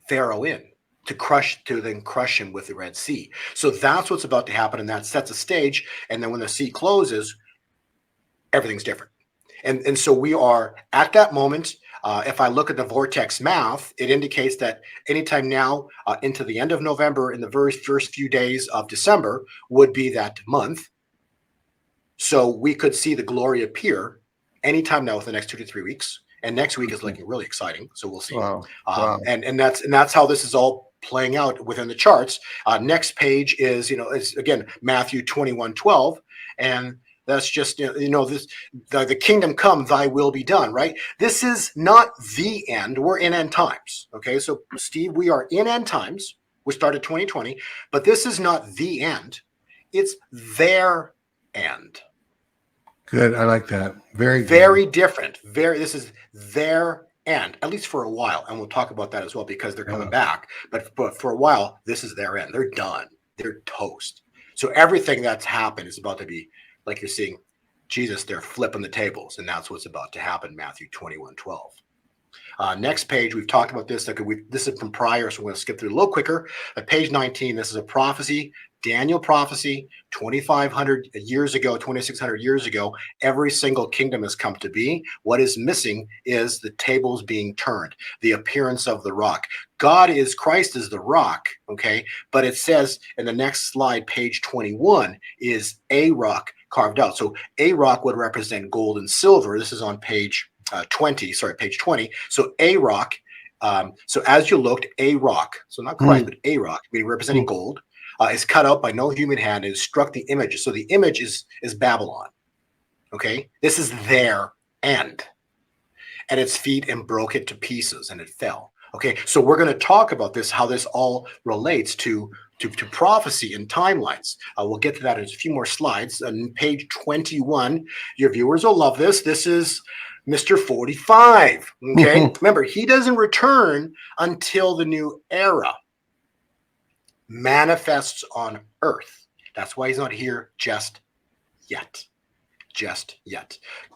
Pharaoh in, to then crush him with the Red Sea. So that's what's about to happen, and that sets a stage. And then when the sea closes, everything's different. And so we are at that moment. If I look at the Vortex math, it indicates that anytime now into the end of November, in the very first few days of December, would be that month. So we could see the glory appear anytime now within the next 2 to 3 weeks. And next week is looking really exciting. So we'll see. Wow. And that's how this is all playing out within the charts. Next page is, it's again Matthew 21:12, and that's just this the kingdom come, thy will be done. Right. This is not the end. We're in end times. Okay, so Steve, we are in end times. We started 2020, but this is not the end. It's their end. Good. I like that. Very good. Very different. This is their end, at least for a while. And we'll talk about that as well, because they're coming back. But for a while, this is their end. They're done. They're toast. So everything that's happened is about to be, like you're seeing Jesus, they're flipping the tables. And that's what's about to happen, Matthew 21:12. Next page, we've talked about this. This is from prior, so we're going to skip through a little quicker. At page 19, this is a prophecy, Daniel prophecy, 2,500 years ago, 2,600 years ago. Every single kingdom has come to be. What is missing is the tables being turned, the appearance of the rock. Christ is the rock, okay? But it says in the next slide, page 21, is a rock carved out. So a rock would represent gold and silver. This is on page 20. So a rock. So as you looked, a rock. So not Christ, but a rock, meaning representing gold, is cut out by no human hand and struck the image. So the image is Babylon. Okay, this is their end, and its feet and broke it to pieces, and it fell. Okay, so we're going to talk about this, how this all relates to prophecy and timelines. We'll get to that in a few more slides. On page 21, your viewers will love this. This is Mr. 45. Okay, remember, he doesn't return until the new era manifests on earth. That's why he's not here just yet.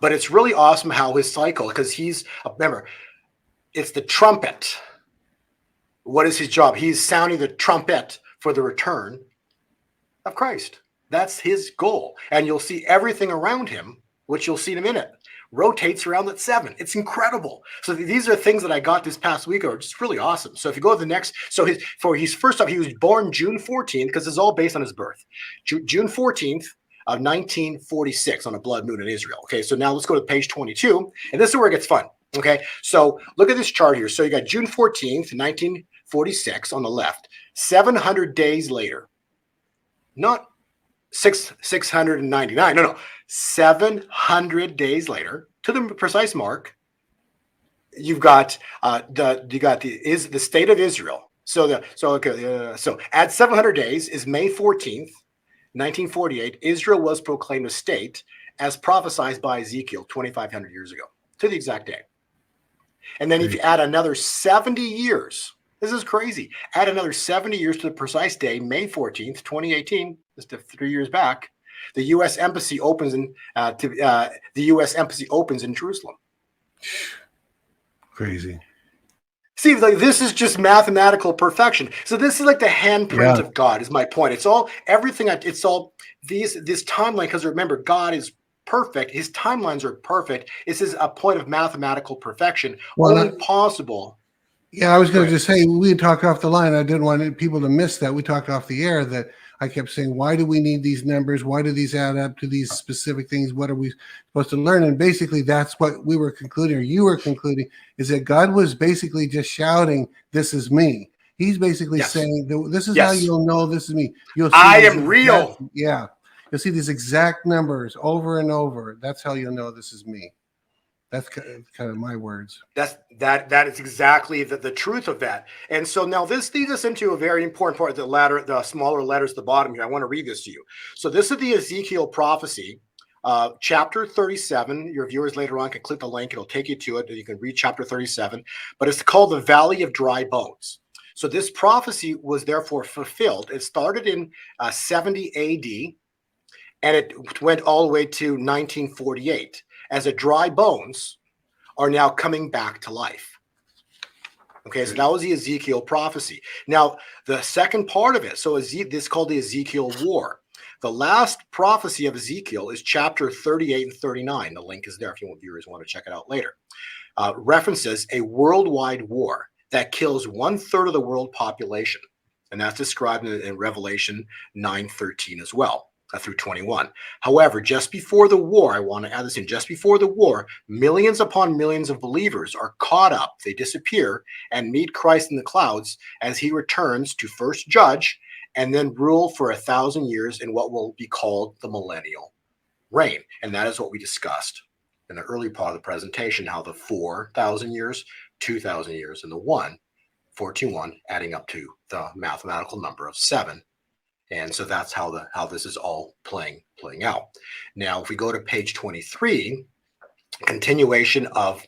But it's really awesome how his cycle, because remember, it's the trumpet. What is his job? He's sounding the trumpet for the return of Christ. That's his goal. And you'll see everything around him, which you'll see in a minute, rotates around at 7. It's incredible. So these are things that I got this past week are just really awesome. So if you go to the next, so he's first off, he was born June 14th, because it's all based on his birth. June 14th of 1946 on a blood moon in Israel. Okay, so now let's go to page 22, and this is where it gets fun. Okay, so look at this chart here. So you got June 14th, 1946 on the left. 700 days later, not 699. No. 700 days later, to the precise mark, you've got the state of Israel. So at 700 days is May 14th, 1948. Israel was proclaimed a state as prophesied by Ezekiel 2,500 years ago, to the exact day. And then if you add another 70 years, this is crazy. Add another 70 years to the precise day, May 14th, 2018, just 3 years back. The U.S. embassy opens in Jerusalem. Crazy. See, like, this is just mathematical perfection. So this is like the handprint of God. Is my point. It's all everything. It's all this timeline. Because remember, God is perfect. His timelines are perfect. This is a point of mathematical perfection. Only possible. Yeah, I was going to just say, we talked off the line. I didn't want people to miss that. We talked off the air that I kept saying, why do we need these numbers? Why do these add up to these specific things? What are we supposed to learn? And basically, that's what we were concluding, or you were concluding, is that God was basically just shouting, "This is me." He's basically saying, "This is how you'll know this is me. You'll see I am real." Yeah, you'll see these exact numbers over and over. That's how you'll know this is me. That's kind of my words. That is exactly the truth of that. And so now this leads us into a very important part of the smaller letters at the bottom here. I want to read this to you. So this is the Ezekiel prophecy, chapter 37. Your viewers later on can click the link. It'll take you to it. You can read chapter 37. But it's called the Valley of Dry Bones. So this prophecy was therefore fulfilled. It started in 70 AD, and it went all the way to 1948. As the dry bones are now coming back to life. Okay, so that was the Ezekiel prophecy. Now, the second part of it, so this is called the Ezekiel War. The last prophecy of Ezekiel is chapter 38 and 39. The link is there if you viewers want to check it out later. References a worldwide war that kills 1/3 of the world population. And that's described in Revelation 9:13 as well. through 21. However, just before the war, I want to add this in, just before the war, millions upon millions of believers are caught up, they disappear, and meet Christ in the clouds as he returns to first judge and then rule for 1,000 years in what will be called the millennial reign. And that is what we discussed in the early part of the presentation, how the 4,000 years, 2,000 years, and the 1,421 adding up to the mathematical number of 7. And so that's how this is all playing out. Now, if we go to page 23, continuation of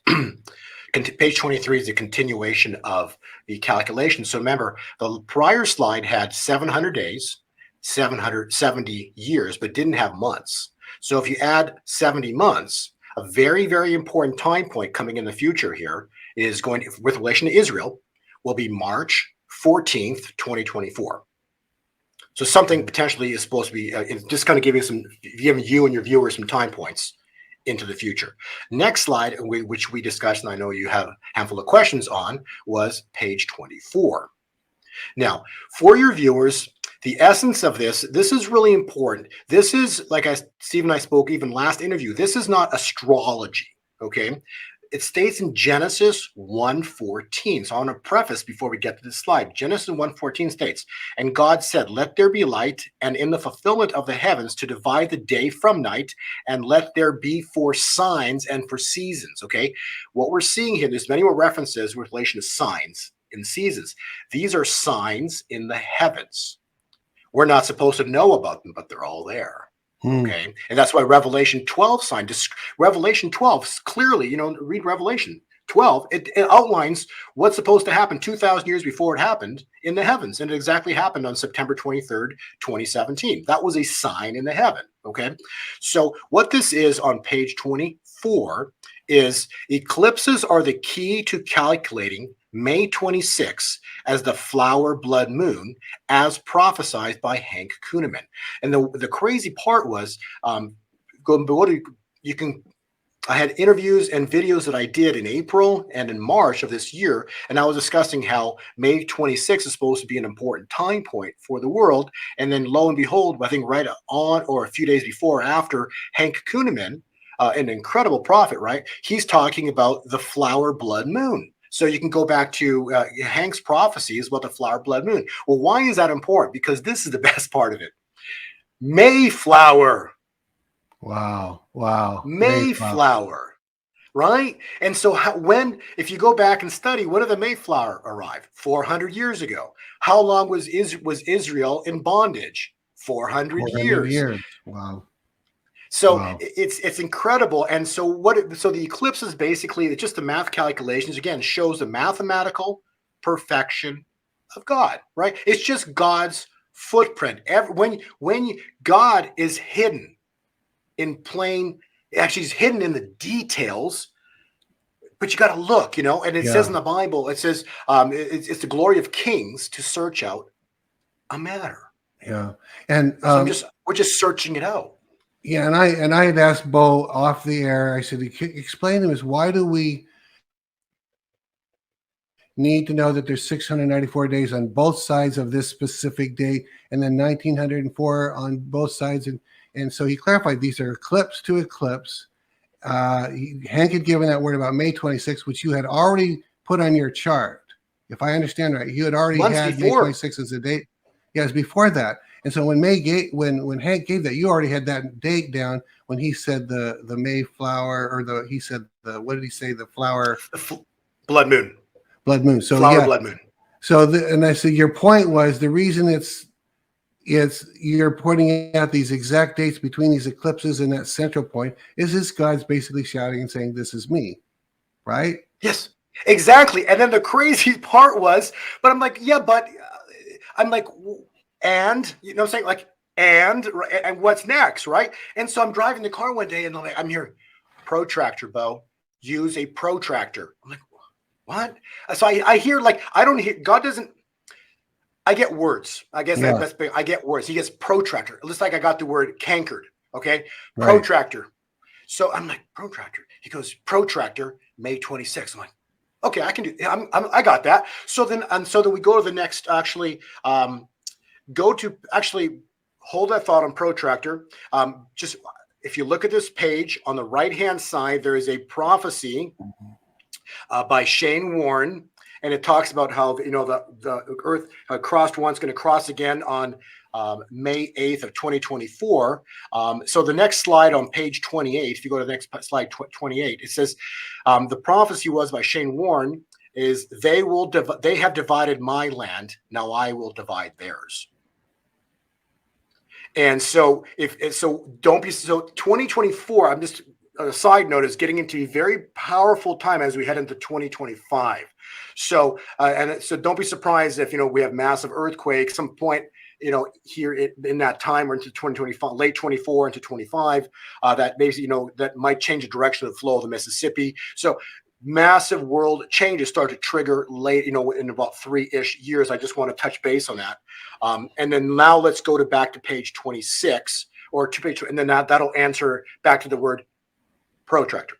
page 23 is a continuation of the calculation. So remember, the prior slide had 700 days, 770 years, but didn't have months. So if you add 70 months, a very, very important time point coming in the future here is going to, with relation to Israel, will be March 14th, 2024. So something potentially is supposed to be just kind of giving you and your viewers some time points into the future. Next slide, which we discussed, and I know you have a handful of questions on, was page 24. Now, for your viewers, the essence of this is really important. This is, like Steve and I spoke even last interview, this is not astrology, okay? It states in Genesis 1:14. So I want to preface before we get to this slide. Genesis 1:14 states, "And God said, let there be light, and in the fulfillment of the heavens to divide the day from night, and let there be for signs and for seasons." Okay, what we're seeing here, there's many more references with relation to signs and seasons. These are signs in the heavens. We're not supposed to know about them, but they're all there. Okay, and that's why Revelation 12 sign, Revelation 12 clearly, read Revelation 12. It outlines what's supposed to happen 2,000 years before it happened in the heavens, and it exactly happened on September 23rd, 2017. That was a sign in the heaven. Okay, so what this is on page 24 is eclipses are the key to calculating May 26 as the flower blood moon, as prophesied by Hank Kuhneman. And the crazy part was, I had interviews and videos that I did in April and in March of this year, and I was discussing how May 26 is supposed to be an important time point for the world. And then lo and behold, I think right on or a few days before or after, Hank Kuhneman, an incredible prophet, right? He's talking about the flower blood moon. So you can go back to Hank's prophecies about the flower blood moon. Well, why is that important? Because this is the best part of it. Mayflower. Wow. Mayflower, right? And so if you go back and study, when did the Mayflower arrive? 400 years ago. How long was Israel in bondage? 400 years. Wow. So it's incredible. And so so the eclipse is basically, it's just the math calculations, again, shows the mathematical perfection of God, right? It's just God's footprint. When God is hidden in plain, actually he's hidden in the details, but you got to look, and it says in the Bible, it says it's the glory of kings to search out a matter. Yeah. And so we're just searching it out. Yeah, and I had asked Bo off the air. I said, explain to us, why do we need to know that there's 694 days on both sides of this specific day, and then 1904 on both sides? And so he clarified these are eclipse to eclipse. Hank had given that word about May 26th, which you had already put on your chart. If I understand right, you had already had May 26th as a date. Yes, before that. And so when Hank gave that, you already had that date down when he said the Mayflower, or what did he say? The flower, blood moon. Blood moon. So flower blood moon. So and I said your point was the reason it's you're pointing out these exact dates between these eclipses and that central point is this God's basically shouting and saying, "This is me," right? Yes, exactly. And then the crazy part was, but I'm like, yeah, but I'm like. And I'm saying, like, and what's next, right? And so I'm driving the car one day, and I'm hearing protractor, Bo. Use a protractor. I'm like, what? So I hear, like, I don't hear. God doesn't. I get words. I guess that's big. I get words. He gets protractor. It looks like I got the word cankered. Okay, right. Protractor. So I'm like, protractor. He goes, protractor, May 26th. I'm like, okay, I can do. I got that. So then we go to the next. hold that thought on protractor. Just if you look at this page on the right-hand side, there is a prophecy by Shane Warren, and it talks about how the Earth crossed once, going to cross again on May 8th of 2024. So the next slide on page 28, if you go to the next slide, 28, it says the prophecy was by Shane Warren is they have divided my land, now I will divide theirs. And so don't be so 2024. I'm just a side note is getting into a very powerful time as we head into 2025. So so don't be surprised if we have massive earthquakes some point here in that time or into 2025, late 24 into 25. That basically that might change the direction of the flow of the Mississippi. So massive world changes start to trigger late, in about 3-ish years. I just want to touch base on that. And then now let's go back to page 26 or to page, and then that'll answer back to the word protractor.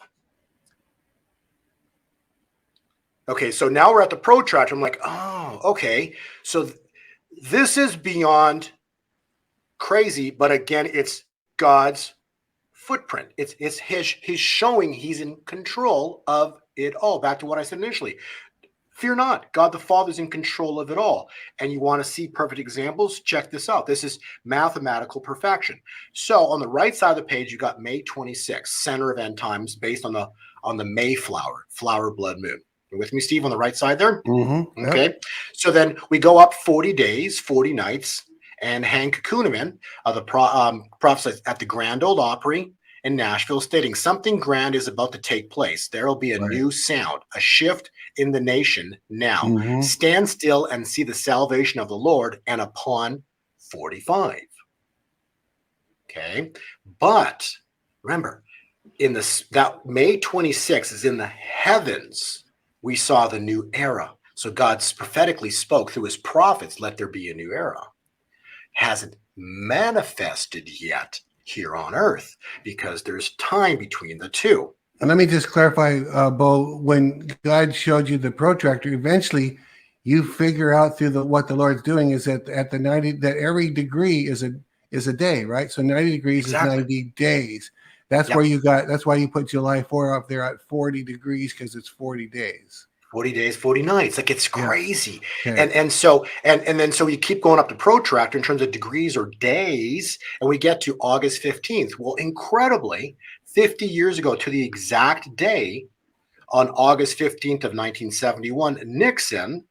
Okay, so now we're at the protractor. I'm like, oh, okay. So this is beyond crazy, but again, it's God's footprint. It's he's showing he's in control of it all. Back to what I said initially. Fear not, God the Father is in control of it all. And you want to see perfect examples? Check this out. This is mathematical perfection. So on the right side of the page, you got May 26th, center of end times, based on the Mayflower, flower blood moon. You with me, Steve, on the right side there? Mm-hmm. Okay. Yep. So then we go up 40 days, 40 nights, and Hank Kuhneman, the prophet at the Grand Ole Opry in Nashville, stating something grand is about to take place. There will be a new sound, a shift in the nation now. Mm-hmm. Stand still and see the salvation of the Lord, and upon 45. Okay. But remember, that May 26th is in the heavens. We saw the new era. So God prophetically spoke through his prophets, let there be a new era. Hasn't manifested yet here on earth because there's time between the two. And let me just clarify, Bo, when God showed you the protractor, eventually you figure out through what the Lord's doing is that at the 90, that every degree is a day, right? So 90 degrees is 90 days. That's where that's why you put July 4 up there at 40 degrees, because it's 40 days. 40 days, 40 nights. Like, it's crazy. Yeah. Okay. And so you keep going up to protractor in terms of degrees or days, and we get to August 15th. Well, incredibly, 50 years ago to the exact day, on August 15th of 1971, Nixon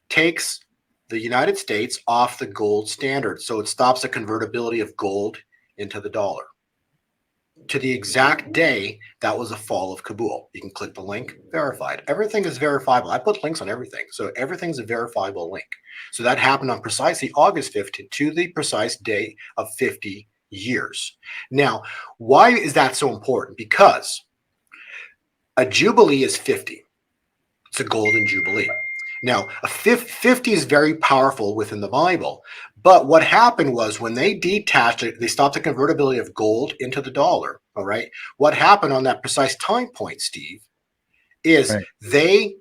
takes the United States off the gold standard. So it stops the convertibility of gold into the dollar. To the exact day, that was the fall of Kabul. You can click the link, verified. Everything is verifiable. I put links on everything. So everything's a verifiable link. So that happened on precisely August 15th to the precise day of 50 years. Now, why is that so important? Because a jubilee is 50. It's a golden jubilee. Now, a 50 is very powerful within the Bible. But what happened was when they detached it, they stopped the convertibility of gold into the dollar. All right. What happened on that precise time point, Steve, is they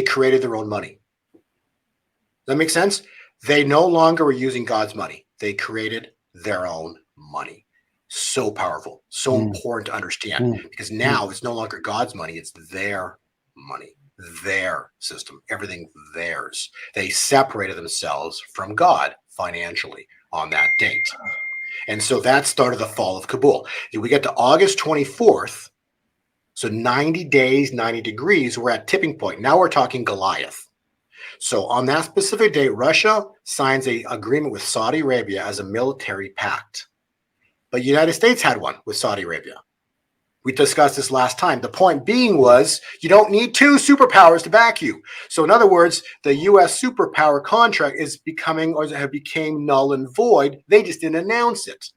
created their own money. Does that make sense? They no longer were using God's money. They created their own money. So powerful, so important to understand, because now it's no longer God's money. It's their money. Their system, everything theirs. They separated themselves from God financially on that date. And so that started the fall of Kabul. We get to August 24th, so 90 days, 90 degrees, we're at tipping point. Now we're talking Goliath. So on that specific date, Russia signs an agreement with Saudi Arabia as a military pact. But the United States had one with Saudi Arabia. We discussed this last time. The point being was you don't need two superpowers to back you. So in other words, the U.S. superpower contract is becoming, or became null and void. They just didn't announce it.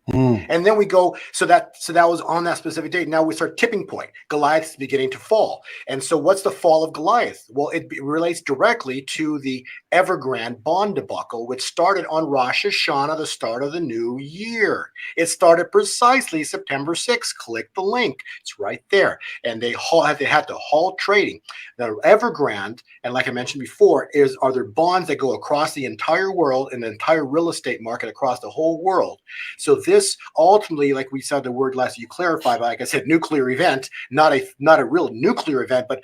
Mm. And then we go, so that was on that specific date. Now we start tipping point. Goliath is beginning to fall. And so what's the fall of Goliath? Well, it relates directly to the Evergrande bond debacle, which started on Rosh Hashanah, the start of the new year. It started precisely September 6th. Click the link. It's right there. And they had to halt trading. The Evergrande, and like I mentioned before, are there bonds that go across the entire world and the entire real estate market across the whole world. So this ultimately, like we said the word last, you clarified, like I said, nuclear event, not a real nuclear event, but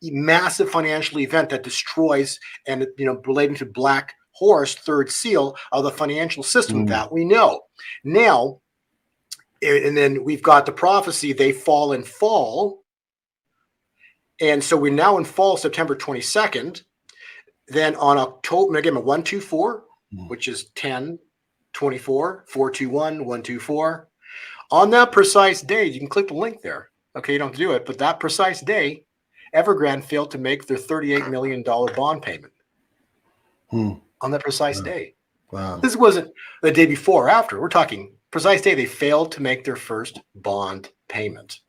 massive financial event that destroys, and relating to Black Horse, third seal of the financial system that we know. Now, and then we've got the prophecy, they fall in fall. And so we're now in fall, September 22nd. Then on October, again, 124, which is 10, 24, 421, 124. On that precise day, you can click the link there. Okay, you don't have to do it, but that precise day, Evergrande failed to make their $38 million bond payment on that precise day. Wow. This wasn't the day before or after. We're talking precise day. They failed to make their first bond payment.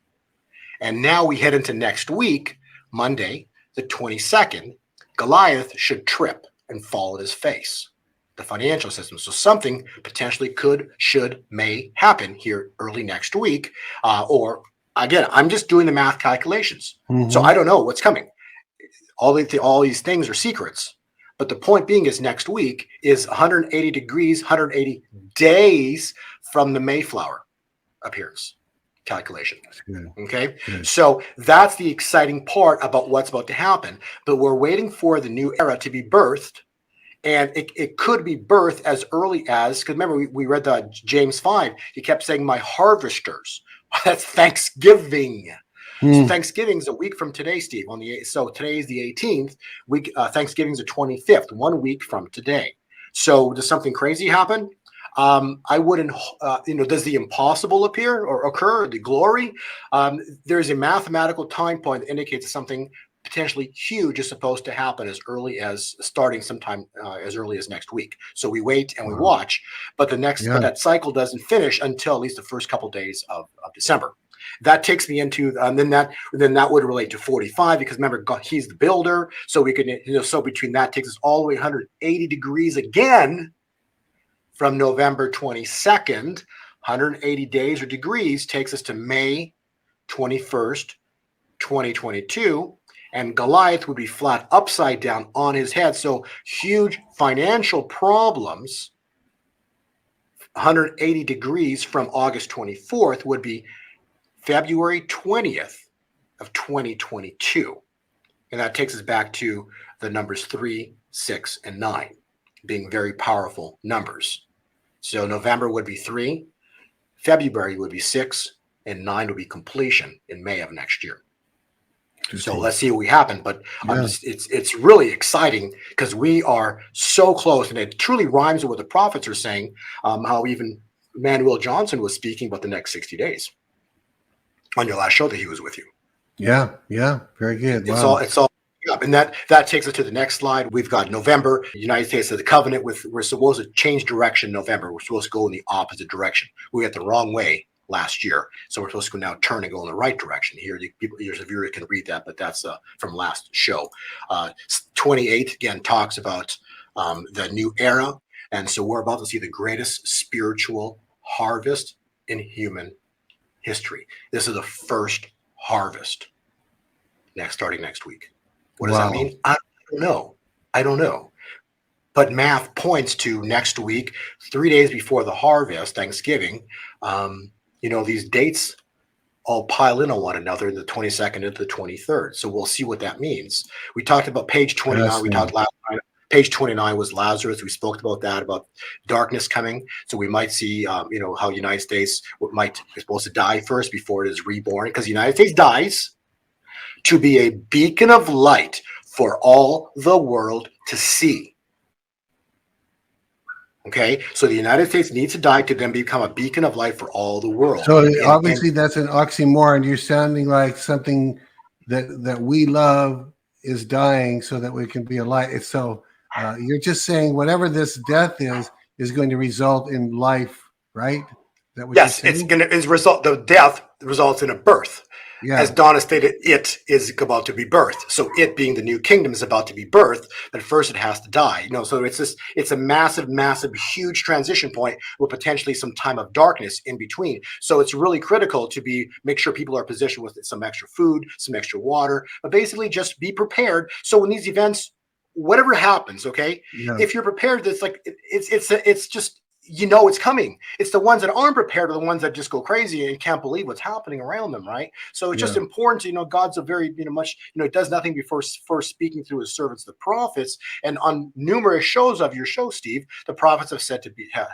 And now we head into next week, Monday, the 22nd. Goliath should trip and fall at his face, the financial system. So something potentially could, should, may happen here early next week. Or again, I'm just doing the math calculations. So I don't know what's coming. All these things are secrets. But the point being is next week is 180 degrees, 180 days from the Mayflower appearance calculation. Okay. So that's the exciting part about what's about to happen. But we're waiting for the new era to be birthed. And it could be birthed as early as, because remember, we read the James 5. He kept saying, my harvesters. That's Thanksgiving. So Thanksgiving's a week from today, Steve. So today is the 18th. Thanksgiving's the 25th, 1 week from today. So does something crazy happen? I wouldn't, does the impossible appear or occur, the glory? There's a mathematical time point that indicates something potentially huge is supposed to happen as early as starting sometime as early as next week. So we wait and we watch, but but that cycle doesn't finish until at least the first couple of days of December. That takes me into then that would relate to 45, because remember, God, he's the builder. So we could, so between that takes us all the way 180 degrees again from November 22nd. 180 days or degrees takes us to May 21st, 2022. And Goliath would be flat upside down on his head. So huge financial problems. 180 degrees from August 24th would be February 20th of 2022. And that takes us back to the numbers 3, 6, and 9 being very powerful numbers. So November would be 3, February would be 6, and 9 would be completion in May of next year. So let's see what happens. But it's really exciting because we are so close, and it truly rhymes with what the prophets are saying. How even Manuel Johnson was speaking about the next 60 days on your last show that he was with you. Yeah, very good. It's all up, and that takes us to the next slide. We've got November, the United States of the Covenant. We're supposed to change direction in November. We're supposed to go in the opposite direction. We went the wrong way last year, so we're supposed to now turn and go in the right direction. Here, the viewers can read that, but that's from last show. 28 again talks about the new era, and so we're about to see the greatest spiritual harvest in human history. This is the first harvest starting next week. What does that mean? I don't know. But math points to next week, 3 days before the harvest, Thanksgiving. These dates all pile in on one another, the 22nd to the 23rd. So we'll see what that means. We talked about page 29. We talked last night. Page 29 was Lazarus. We spoke about that, about darkness coming. So we might see, how the United States is supposed to die first before it is reborn, because the United States dies to be a beacon of light for all the world to see. Okay, so the United States needs to die to then become a beacon of light for all the world. So obviously that's an oxymoron. You're sounding like something that we love is dying so that we can be a light. It's so you're just saying whatever this death is going to result in life right? Is that what you're Yes, it's saying? going to result. The death results in a birth. As Yeah, Donna stated, it is about to be birthed. So it being the new kingdom is about to be birthed, but first it has to die. So it's a massive, massive, huge transition point with potentially some time of darkness in between. So it's really critical to make sure people are positioned with some extra food, some extra water, but basically just be prepared. So when these events, whatever happens, okay, yeah, if you're prepared, it's just it's coming. It's the ones that aren't prepared are the ones that just go crazy and can't believe what's happening around them, right? So it's just yeah, important to, God's a very, much, does nothing before first speaking through his servants, the prophets. And on numerous shows of your show, Steve, the prophets have said to yes,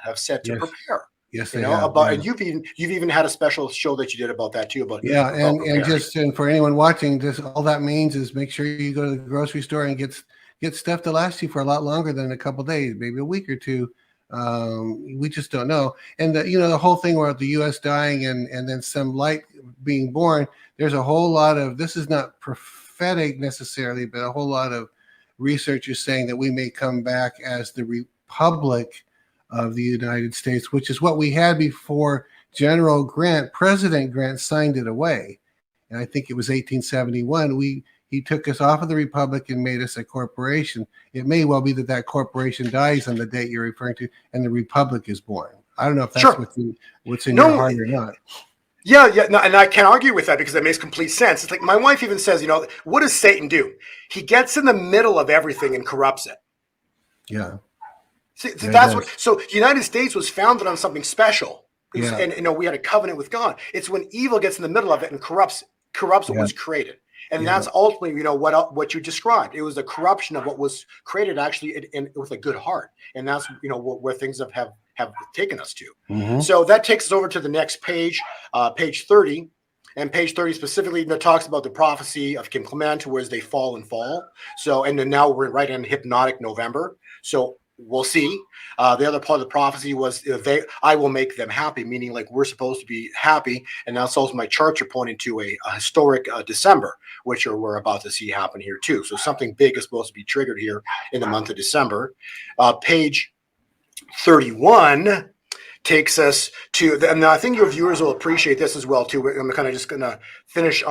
prepare. yes, they have. About, Yeah. and you've even had a special show that you did about that too, Yeah, about and preparing. just and for anyone watching, just all that means is make sure you go to the grocery store and get stuff to last you for a lot longer than a couple days, maybe a week or two. We just don't know. And the whole thing about the U.S. dying and then some light being born. There's a whole lot of this is not prophetic necessarily, but a whole lot of research is saying that we may come back as the Republic of the United States, which is what we had before President Grant signed it away. And I think it was 1871. He took us off of the republic and made us a corporation. It may well be that corporation dies on the date you're referring to, and the republic is born. I don't know if that's Sure. what's in your No. heart or not. Yeah, no, and I can't argue with that because that makes complete sense. It's like my wife even says, what does Satan do? He gets in the middle of everything and corrupts it. Yeah. See, Yeah, that's what. So the United States was founded on something special. Yeah. And we had a covenant with God. It's when evil gets in the middle of it and corrupts what Yeah. was created. And Yeah. that's ultimately, what you described. It was the corruption of what was created actually with a good heart. And that's, where things have taken us to. Mm-hmm. So that takes us over to the next page, page 30. And page 30 specifically talks about the prophecy of Kim Clement, whereas they fall and fall. So, and then now we're right in hypnotic November. So we'll see. The other part of the prophecy was I will make them happy, meaning like we're supposed to be happy. And that's also my charts are pointing to a historic December, which we're about to see happen here too. So something big is supposed to be triggered here in the month of December. Page 31 takes us to, and I think your viewers will appreciate this as well too. I'm kind of just going to finish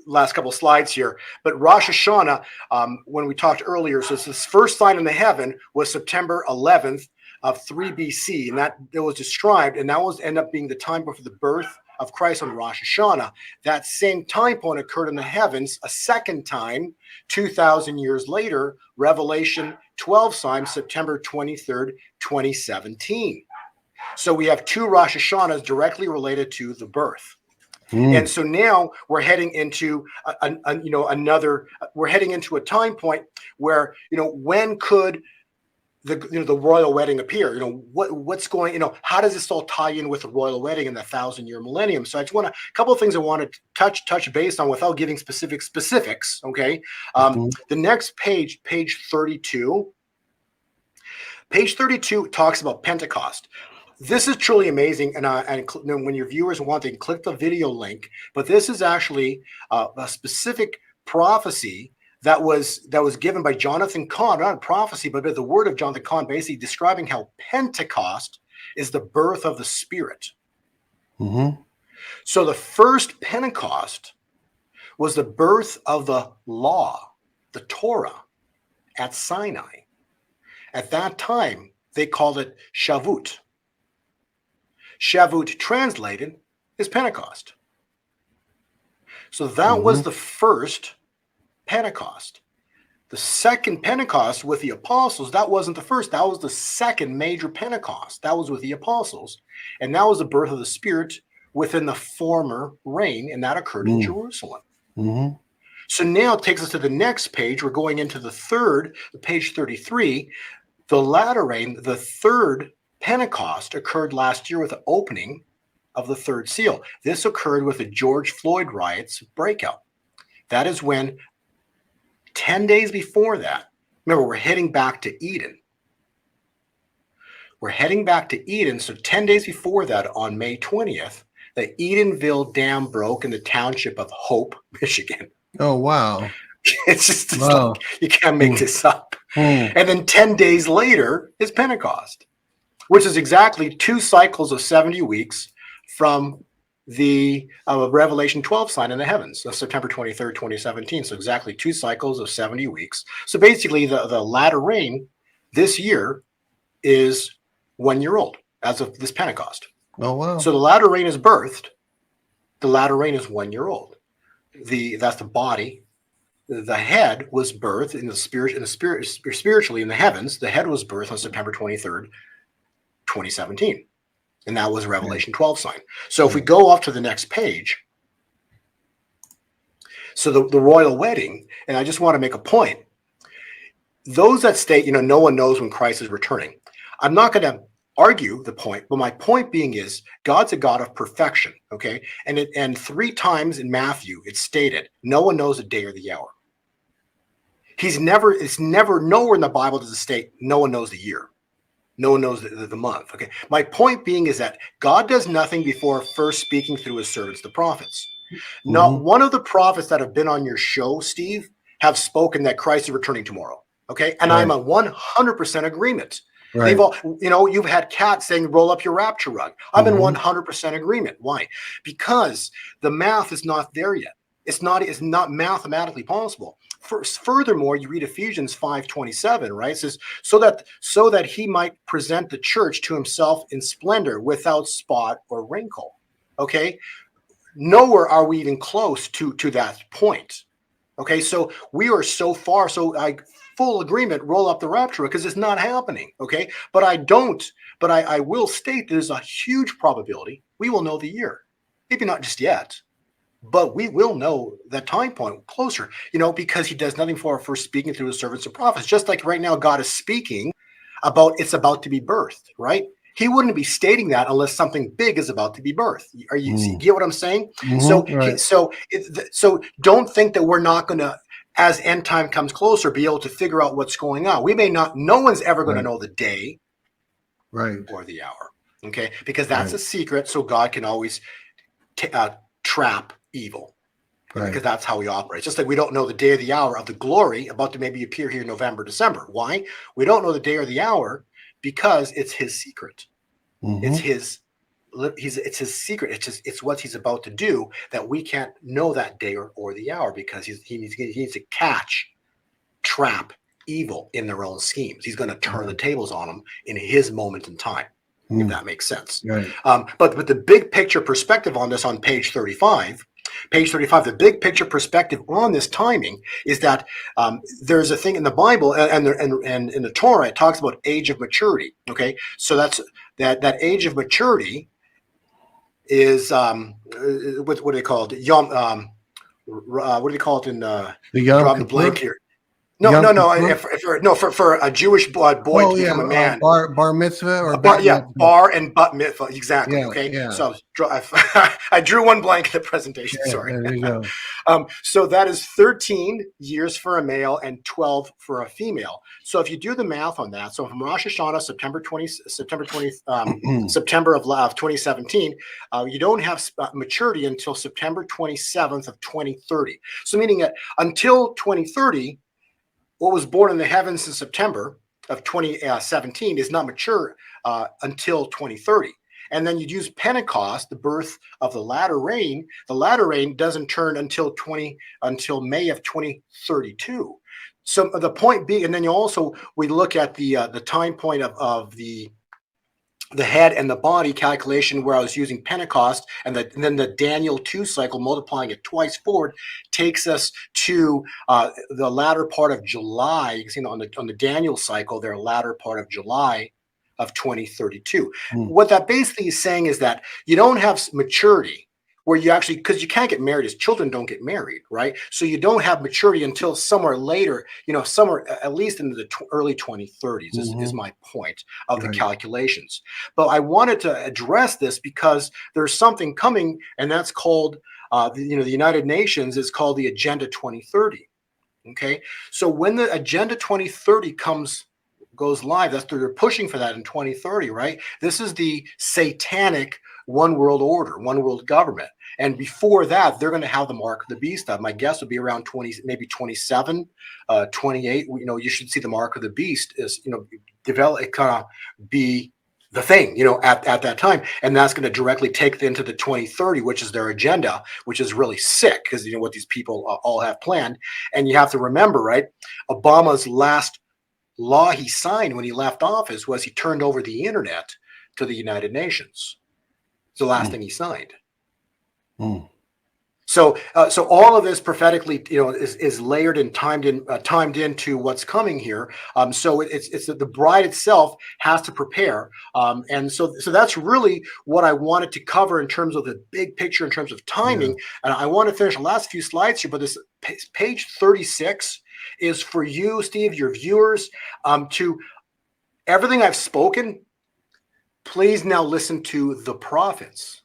last couple slides here. But Rosh Hashanah, when we talked earlier, so this first sign in the heaven was September 11th of 3 BC, and that was described, and that was end up being the time before the birth of Christ on Rosh Hashanah. That same time point occurred in the heavens a second time, 2,000 years later, Revelation 12 sign, September 23rd, 2017. So we have two Rosh Hashanahs directly related to the birth. And so now we're heading into we're heading into a time point where, when could the royal wedding appear? What's going, how does this all tie in with the royal wedding in the 1,000-year millennium? So I just want a couple of things I want to touch base on without giving specifics. Okay. The next page 32. Page 32 talks about Pentecost. This is truly amazing, and when your viewers want, they can click the video link. But this is actually a specific prophecy that was given by Jonathan Cahn, not a prophecy, but the word of Jonathan Cahn, basically describing how Pentecost is the birth of the Spirit. Mm-hmm. So the first Pentecost was the birth of the law, the Torah, at Sinai. At that time, they called it Shavuot. Shavuot translated is Pentecost. So that was the first Pentecost. The second Pentecost with the apostles, that wasn't the first. That was the second major Pentecost. That was with the apostles. And that was the birth of the Spirit within the former reign, and that occurred in Jerusalem. Mm-hmm. So now it takes us to the next page. We're going into the page 33. The latter rain, the third Pentecost, occurred last year with the opening of the third seal. This occurred with the George Floyd riots breakout. That is when 10 days before that, remember, we're heading back to Eden. We're heading back to Eden. So 10 days before that, on May 20th, the Edenville Dam broke in the township of Hope, Michigan. Oh, wow. It's like, you can't make this up. And then 10 days later is Pentecost. which is exactly 2 cycles of 70 weeks from the Revelation 12 sign in the heavens, September 23rd, 2017. So exactly 2 cycles of 70 weeks. So basically the latter rain this year is 1 year old as of this Pentecost. Oh, wow. So the latter rain is birthed. The latter rain is 1 year old. That's the body. The head was birthed in the spirit, spiritually in the heavens. The head was birthed on September 23rd, 2017. And that was Revelation 12 sign. So if we go off to the next page, so the royal wedding, and I just want to make a point. Those that state, no one knows when Christ is returning. I'm not going to argue the point, but my point being is God's a God of perfection, okay? And 3 times in Matthew, it's stated, no one knows the day or the hour. It's never nowhere in the Bible does it state no one knows the year. No one knows the month, okay? My point being is that God does nothing before first speaking through his servants, the prophets. Mm-hmm. Not one of the prophets that have been on your show, Steve, have spoken that Christ is returning tomorrow, okay? And I'm a 100% agreement. Right. They've all, you've had cats saying, roll up your rapture rug. I'm in 100% agreement. Why? Because the math is not there yet. It's not mathematically possible. Furthermore, you read Ephesians 5:27, right? It says, so that he might present the church to himself in splendor, without spot or wrinkle. Okay? Nowhere are we even close to that point. Okay, so we are so far, full agreement, roll up the rapture, because it's not happening. Okay, but I will state there's a huge probability we will know the year. Maybe not just yet, but we will know that time point closer, because he does nothing for first speaking through the servants and prophets. Just like right now, God is speaking about it's about to be birthed, right? He wouldn't be stating that unless something big is about to be birthed. You get what I'm saying? So don't think that we're not going to, as end time comes closer, be able to figure out what's going on. We may not, no one's ever going to know the day or the hour, okay? Because that's a secret, so God can always trap evil, because that's how he operates. Just like we don't know the day or the hour of the glory about to maybe appear here in November, December. Why? We don't know the day or the hour because it's his secret. It's his secret. It's what he's about to do that we can't know that day or the hour, because he needs to trap evil in their own schemes. He's going to turn the tables on them in his moment in time, if that makes sense. Right. But the big picture perspective on this on page 35, the big picture perspective on this timing is that there's a thing in the Bible and in the Torah, it talks about age of maturity. Okay, so that's that age of maturity is what do they call it? What do they call it in the Yom Kippur? Blank here. No. For a Jewish boy to become a man, bar mitzvah or bar and bat mitzvah, exactly. So I drew one blank in the presentation. Sorry. There you go. So that is 13 years for a male and 12 for a female. So if you do the math on that, so from Rosh Hashanah, September of 2017, you don't have maturity until September 27th of 2030. So meaning that until 2030. What was born in the heavens in September of 2017 is not mature until 2030. And then you'd use Pentecost, the birth of the latter rain. The latter rain doesn't turn until May of 2032. So the point being, and then we look at the time point of the head and the body calculation, where I was using Pentecost and then the Daniel 2 cycle, multiplying it twice forward, takes us to the latter part of July. You can see on the Daniel cycle, their latter part of July of 2032. What that basically is saying is that you don't have maturity where you actually, because you can't get married as children don't get married, right? So you don't have maturity until somewhere later, somewhere at least in the early 2030s is my point of the calculations. But I wanted to address this because there's something coming, and that's called, the United Nations is called the Agenda 2030. Okay, so when the Agenda 2030 goes live, they're pushing for that in 2030, right? This is the satanic one world order, one world government. And before that, they're going to have the mark of the beast. My guess would be around 20, maybe 27, 28. You should see the mark of the beast is, develop, it kind of be the thing, at that time. And that's going to directly take them to the 2030, which is their agenda, which is really sick because what these people all have planned. And you have to remember, right? Obama's last law he signed when he left office was he turned over the internet to the United Nations. It's the last thing he signed. So all of this prophetically, is layered and timed into what's coming here. So it's the bride itself has to prepare. And so that's really what I wanted to cover in terms of the big picture, in terms of timing. Yeah. And I want to finish the last few slides here, but this page 36 is for you, Steve, your viewers, to everything I've spoken. Please now listen to the prophets.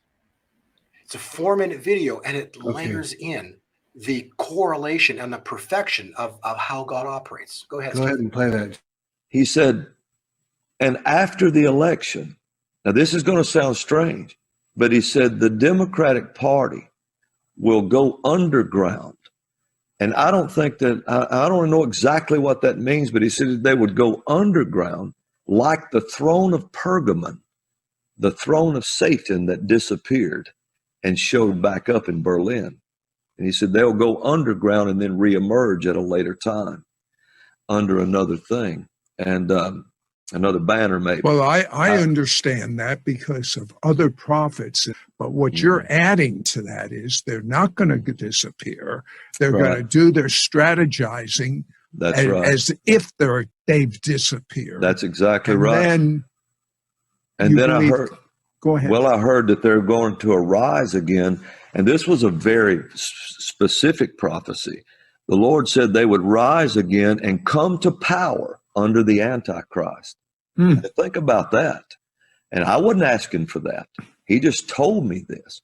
It's a 4-minute video, and it layers in the correlation and the perfection of how God operates. Go ahead. Go ahead and play that. He said, and after the election, now this is going to sound strange, but he said the Democratic Party will go underground. And I don't think that, I don't know exactly what that means, but he said they would go underground like the throne of Pergamon, the throne of Satan that disappeared and showed back up in Berlin. And he said they'll go underground and then reemerge at a later time under another thing and another banner maybe. Well, I understand that because of other prophets. But what you're adding to that is they're not going to disappear. They're going to do their strategizing as if they've disappeared. That's exactly right. And then I heard... Go ahead. Well, I heard that they're going to arise again. And this was a very specific prophecy. The Lord said they would rise again and come to power under the Antichrist. Think about that. And I wasn't asking for that. He just told me this.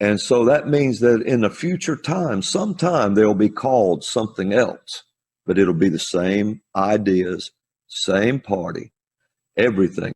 And so that means that in a future time, sometime they'll be called something else, but it'll be the same ideas, same party, everything.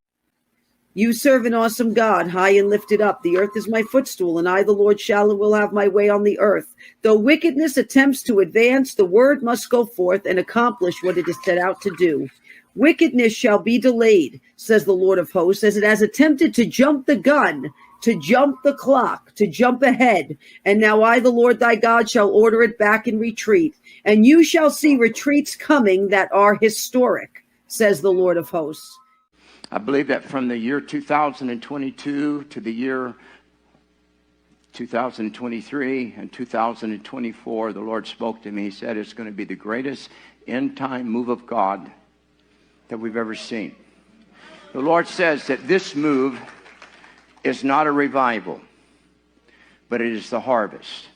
You serve an awesome God, high and lifted up. The earth is my footstool, and I, the Lord, shall and will have my way on the earth. Though wickedness attempts to advance, the word must go forth and accomplish what it is set out to do. Wickedness shall be delayed, says the Lord of hosts, as it has attempted to jump the gun, to jump the clock, to jump ahead. And now I, the Lord thy God, shall order it back in retreat. And you shall see retreats coming that are historic, says the Lord of hosts. I believe that from the year 2022 to the year 2023 and 2024, the Lord spoke to me. He said it's going to be the greatest end-time move of God that we've ever seen. The Lord says that this move is not a revival, but it is the harvest.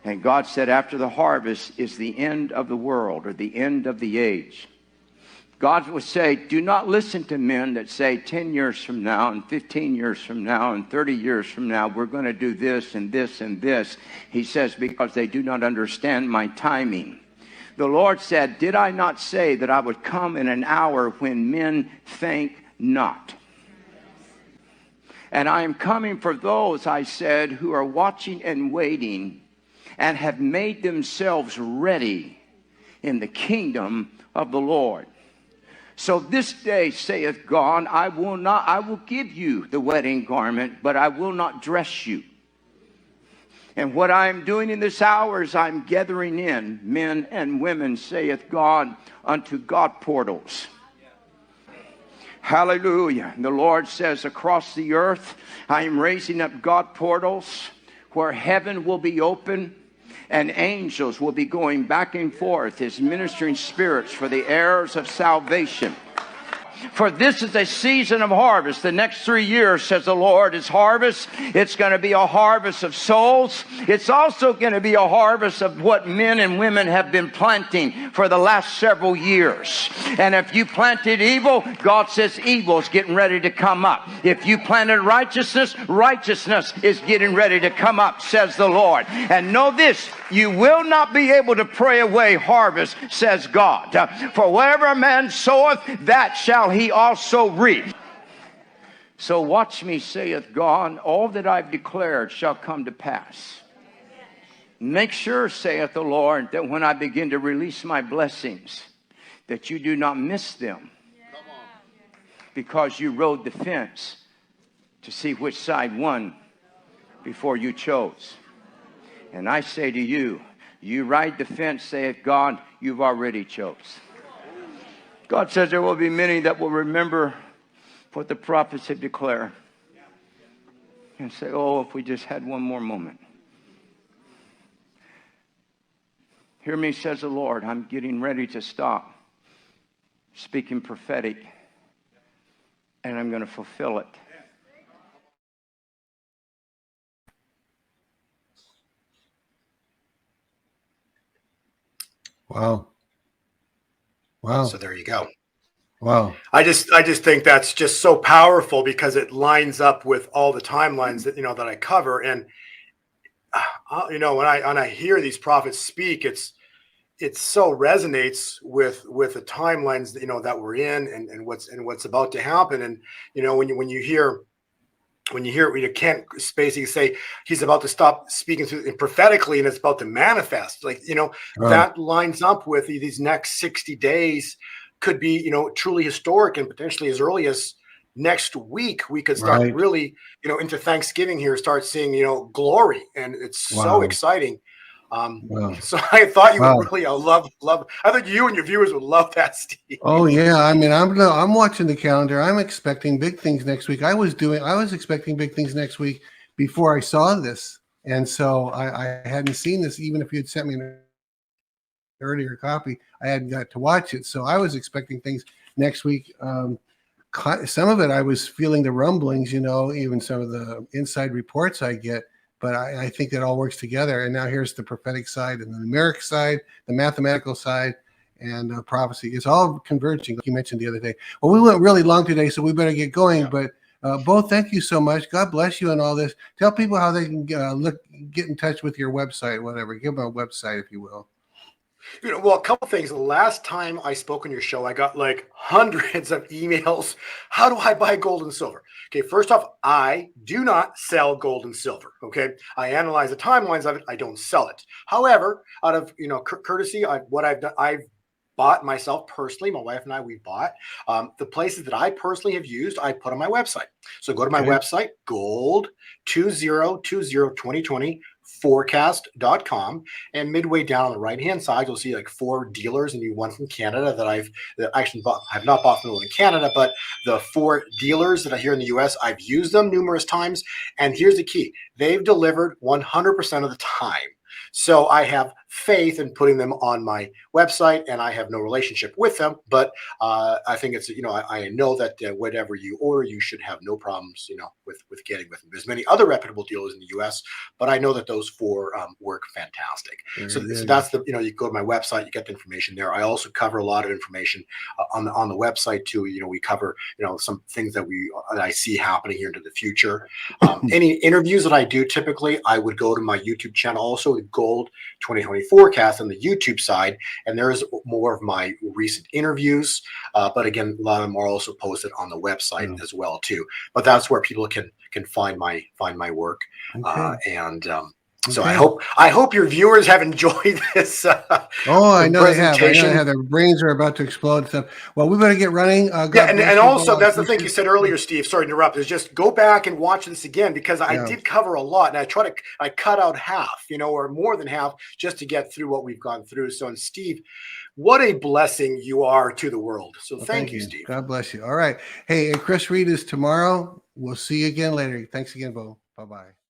And God said after the harvest is the end of the world or the end of the age. God would say, do not listen to men that say 10 years from now and 15 years from now and 30 years from now, we're going to do this and this and this. He says, because they do not understand my timing. The Lord said, did I not say that I would come in an hour when men think not? And I am coming for those, I said, who are watching and waiting and have made themselves ready in the kingdom of the Lord. So this day, saith God, I will give you the wedding garment, but I will not dress you. And what I am doing in this hour is I'm gathering in men and women, saith God, unto God portals. Hallelujah. And the Lord says across the earth, I am raising up God portals where heaven will be open. And angels will be going back and forth as ministering spirits for the heirs of salvation. For this is a season of harvest. The next 3 years, says the Lord, is harvest. It's going to be a harvest of souls. It's also going to be a harvest of what men and women have been planting for the last several years. And if you planted evil, God says evil is getting ready to come up. If you planted righteousness, righteousness is getting ready to come up, says the Lord. And know this, you will not be able to pray away harvest, says God. For wherever a man soweth, that shall he also reap. So watch me, saith God, all that I've declared shall come to pass. Make sure, saith the Lord, that when I begin to release my blessings, that you do not miss them. because you rode the fence to see which side won before you chose. And I say to you, you ride the fence, saith God, you've already chose. God says there will be many that will remember what the prophets have declared and say, oh, if we just had one more moment. Hear me, says the Lord, I'm getting ready to stop speaking prophetic, and I'm going to fulfill it. Wow. Wow. So there you go. Wow. I just think that's just so powerful because it lines up with all the timelines that, that I cover. And, when I hear these prophets speak, it so resonates with the timelines, that we're in and what's about to happen. And, when you hear, you can't basically say he's about to stop speaking prophetically and it's about to manifest, like, that lines up with these next 60 days could be, truly historic, and potentially as early as next week, we could start really, into Thanksgiving here, start seeing, glory. And it's so exciting. So I thought you would really love. I think you and your viewers would love that, Steve. Oh yeah, I mean, I'm watching the calendar. I'm expecting big things next week. I was expecting big things next week before I saw this, and so I hadn't seen this. Even if you had sent me an earlier copy, I hadn't got to watch it. So I was expecting things next week. Some of it I was feeling the rumblings, even some of the inside reports I get. But I think that all works together. And now here's the prophetic side and the numeric side, the mathematical side, and prophecy. It's all converging, like you mentioned the other day. Well, we went really long today, so we better get going. Yeah. But Bo, thank you so much. God bless you and all this. Tell people how they can get in touch with your website, whatever. Give them a website, if you will. Well, a couple things. The last time I spoke on your show, I got like hundreds of emails. How do I buy gold and silver? Okay, first off, I do not sell gold and silver. Okay, I analyze the timelines of it. I don't sell it. However, out of courtesy, what I've done, I've bought myself personally. My wife and I, we bought the places that I personally have used. I put on my website. So go to my website, gold 2020 forecast.com, and midway down on the right hand side you'll see like 4 dealers, and one from Canada that I've not bought from the one in Canada, but the 4 dealers that are here in the US, I've used them numerous times. And here's the key: they've delivered 100% of the time. So I have faith in putting them on my website, and I have no relationship with them. But I think it's, I know that whatever you order, you should have no problems, with getting with them. There's many other reputable dealers in the U.S., but I know that those 4 work fantastic. So that's the, you go to my website, you get the information there. I also cover a lot of information on the website too. We cover, some things that I see happening here into the future. Any interviews that I do, typically I would go to my YouTube channel, also the Gold 2020 Forecast on the YouTube side, and there is more of my recent interviews. But again, a lot of them are also posted on the website as well too. But that's where people can find my work. So I hope your viewers have enjoyed this. I know they have. I know they have. Their brains are about to explode and stuff. Well, we better get running. And also that's the thing you said earlier, Steve. Sorry to interrupt. Is just go back and watch this again, because I did cover a lot, and I cut out half, or more than half, just to get through what we've gone through. So, and Steve, what a blessing you are to the world. So thank you, Steve. God bless you. All right. Hey, Chris Reed is tomorrow. We'll see you again later. Thanks again, Bo. Bye-bye.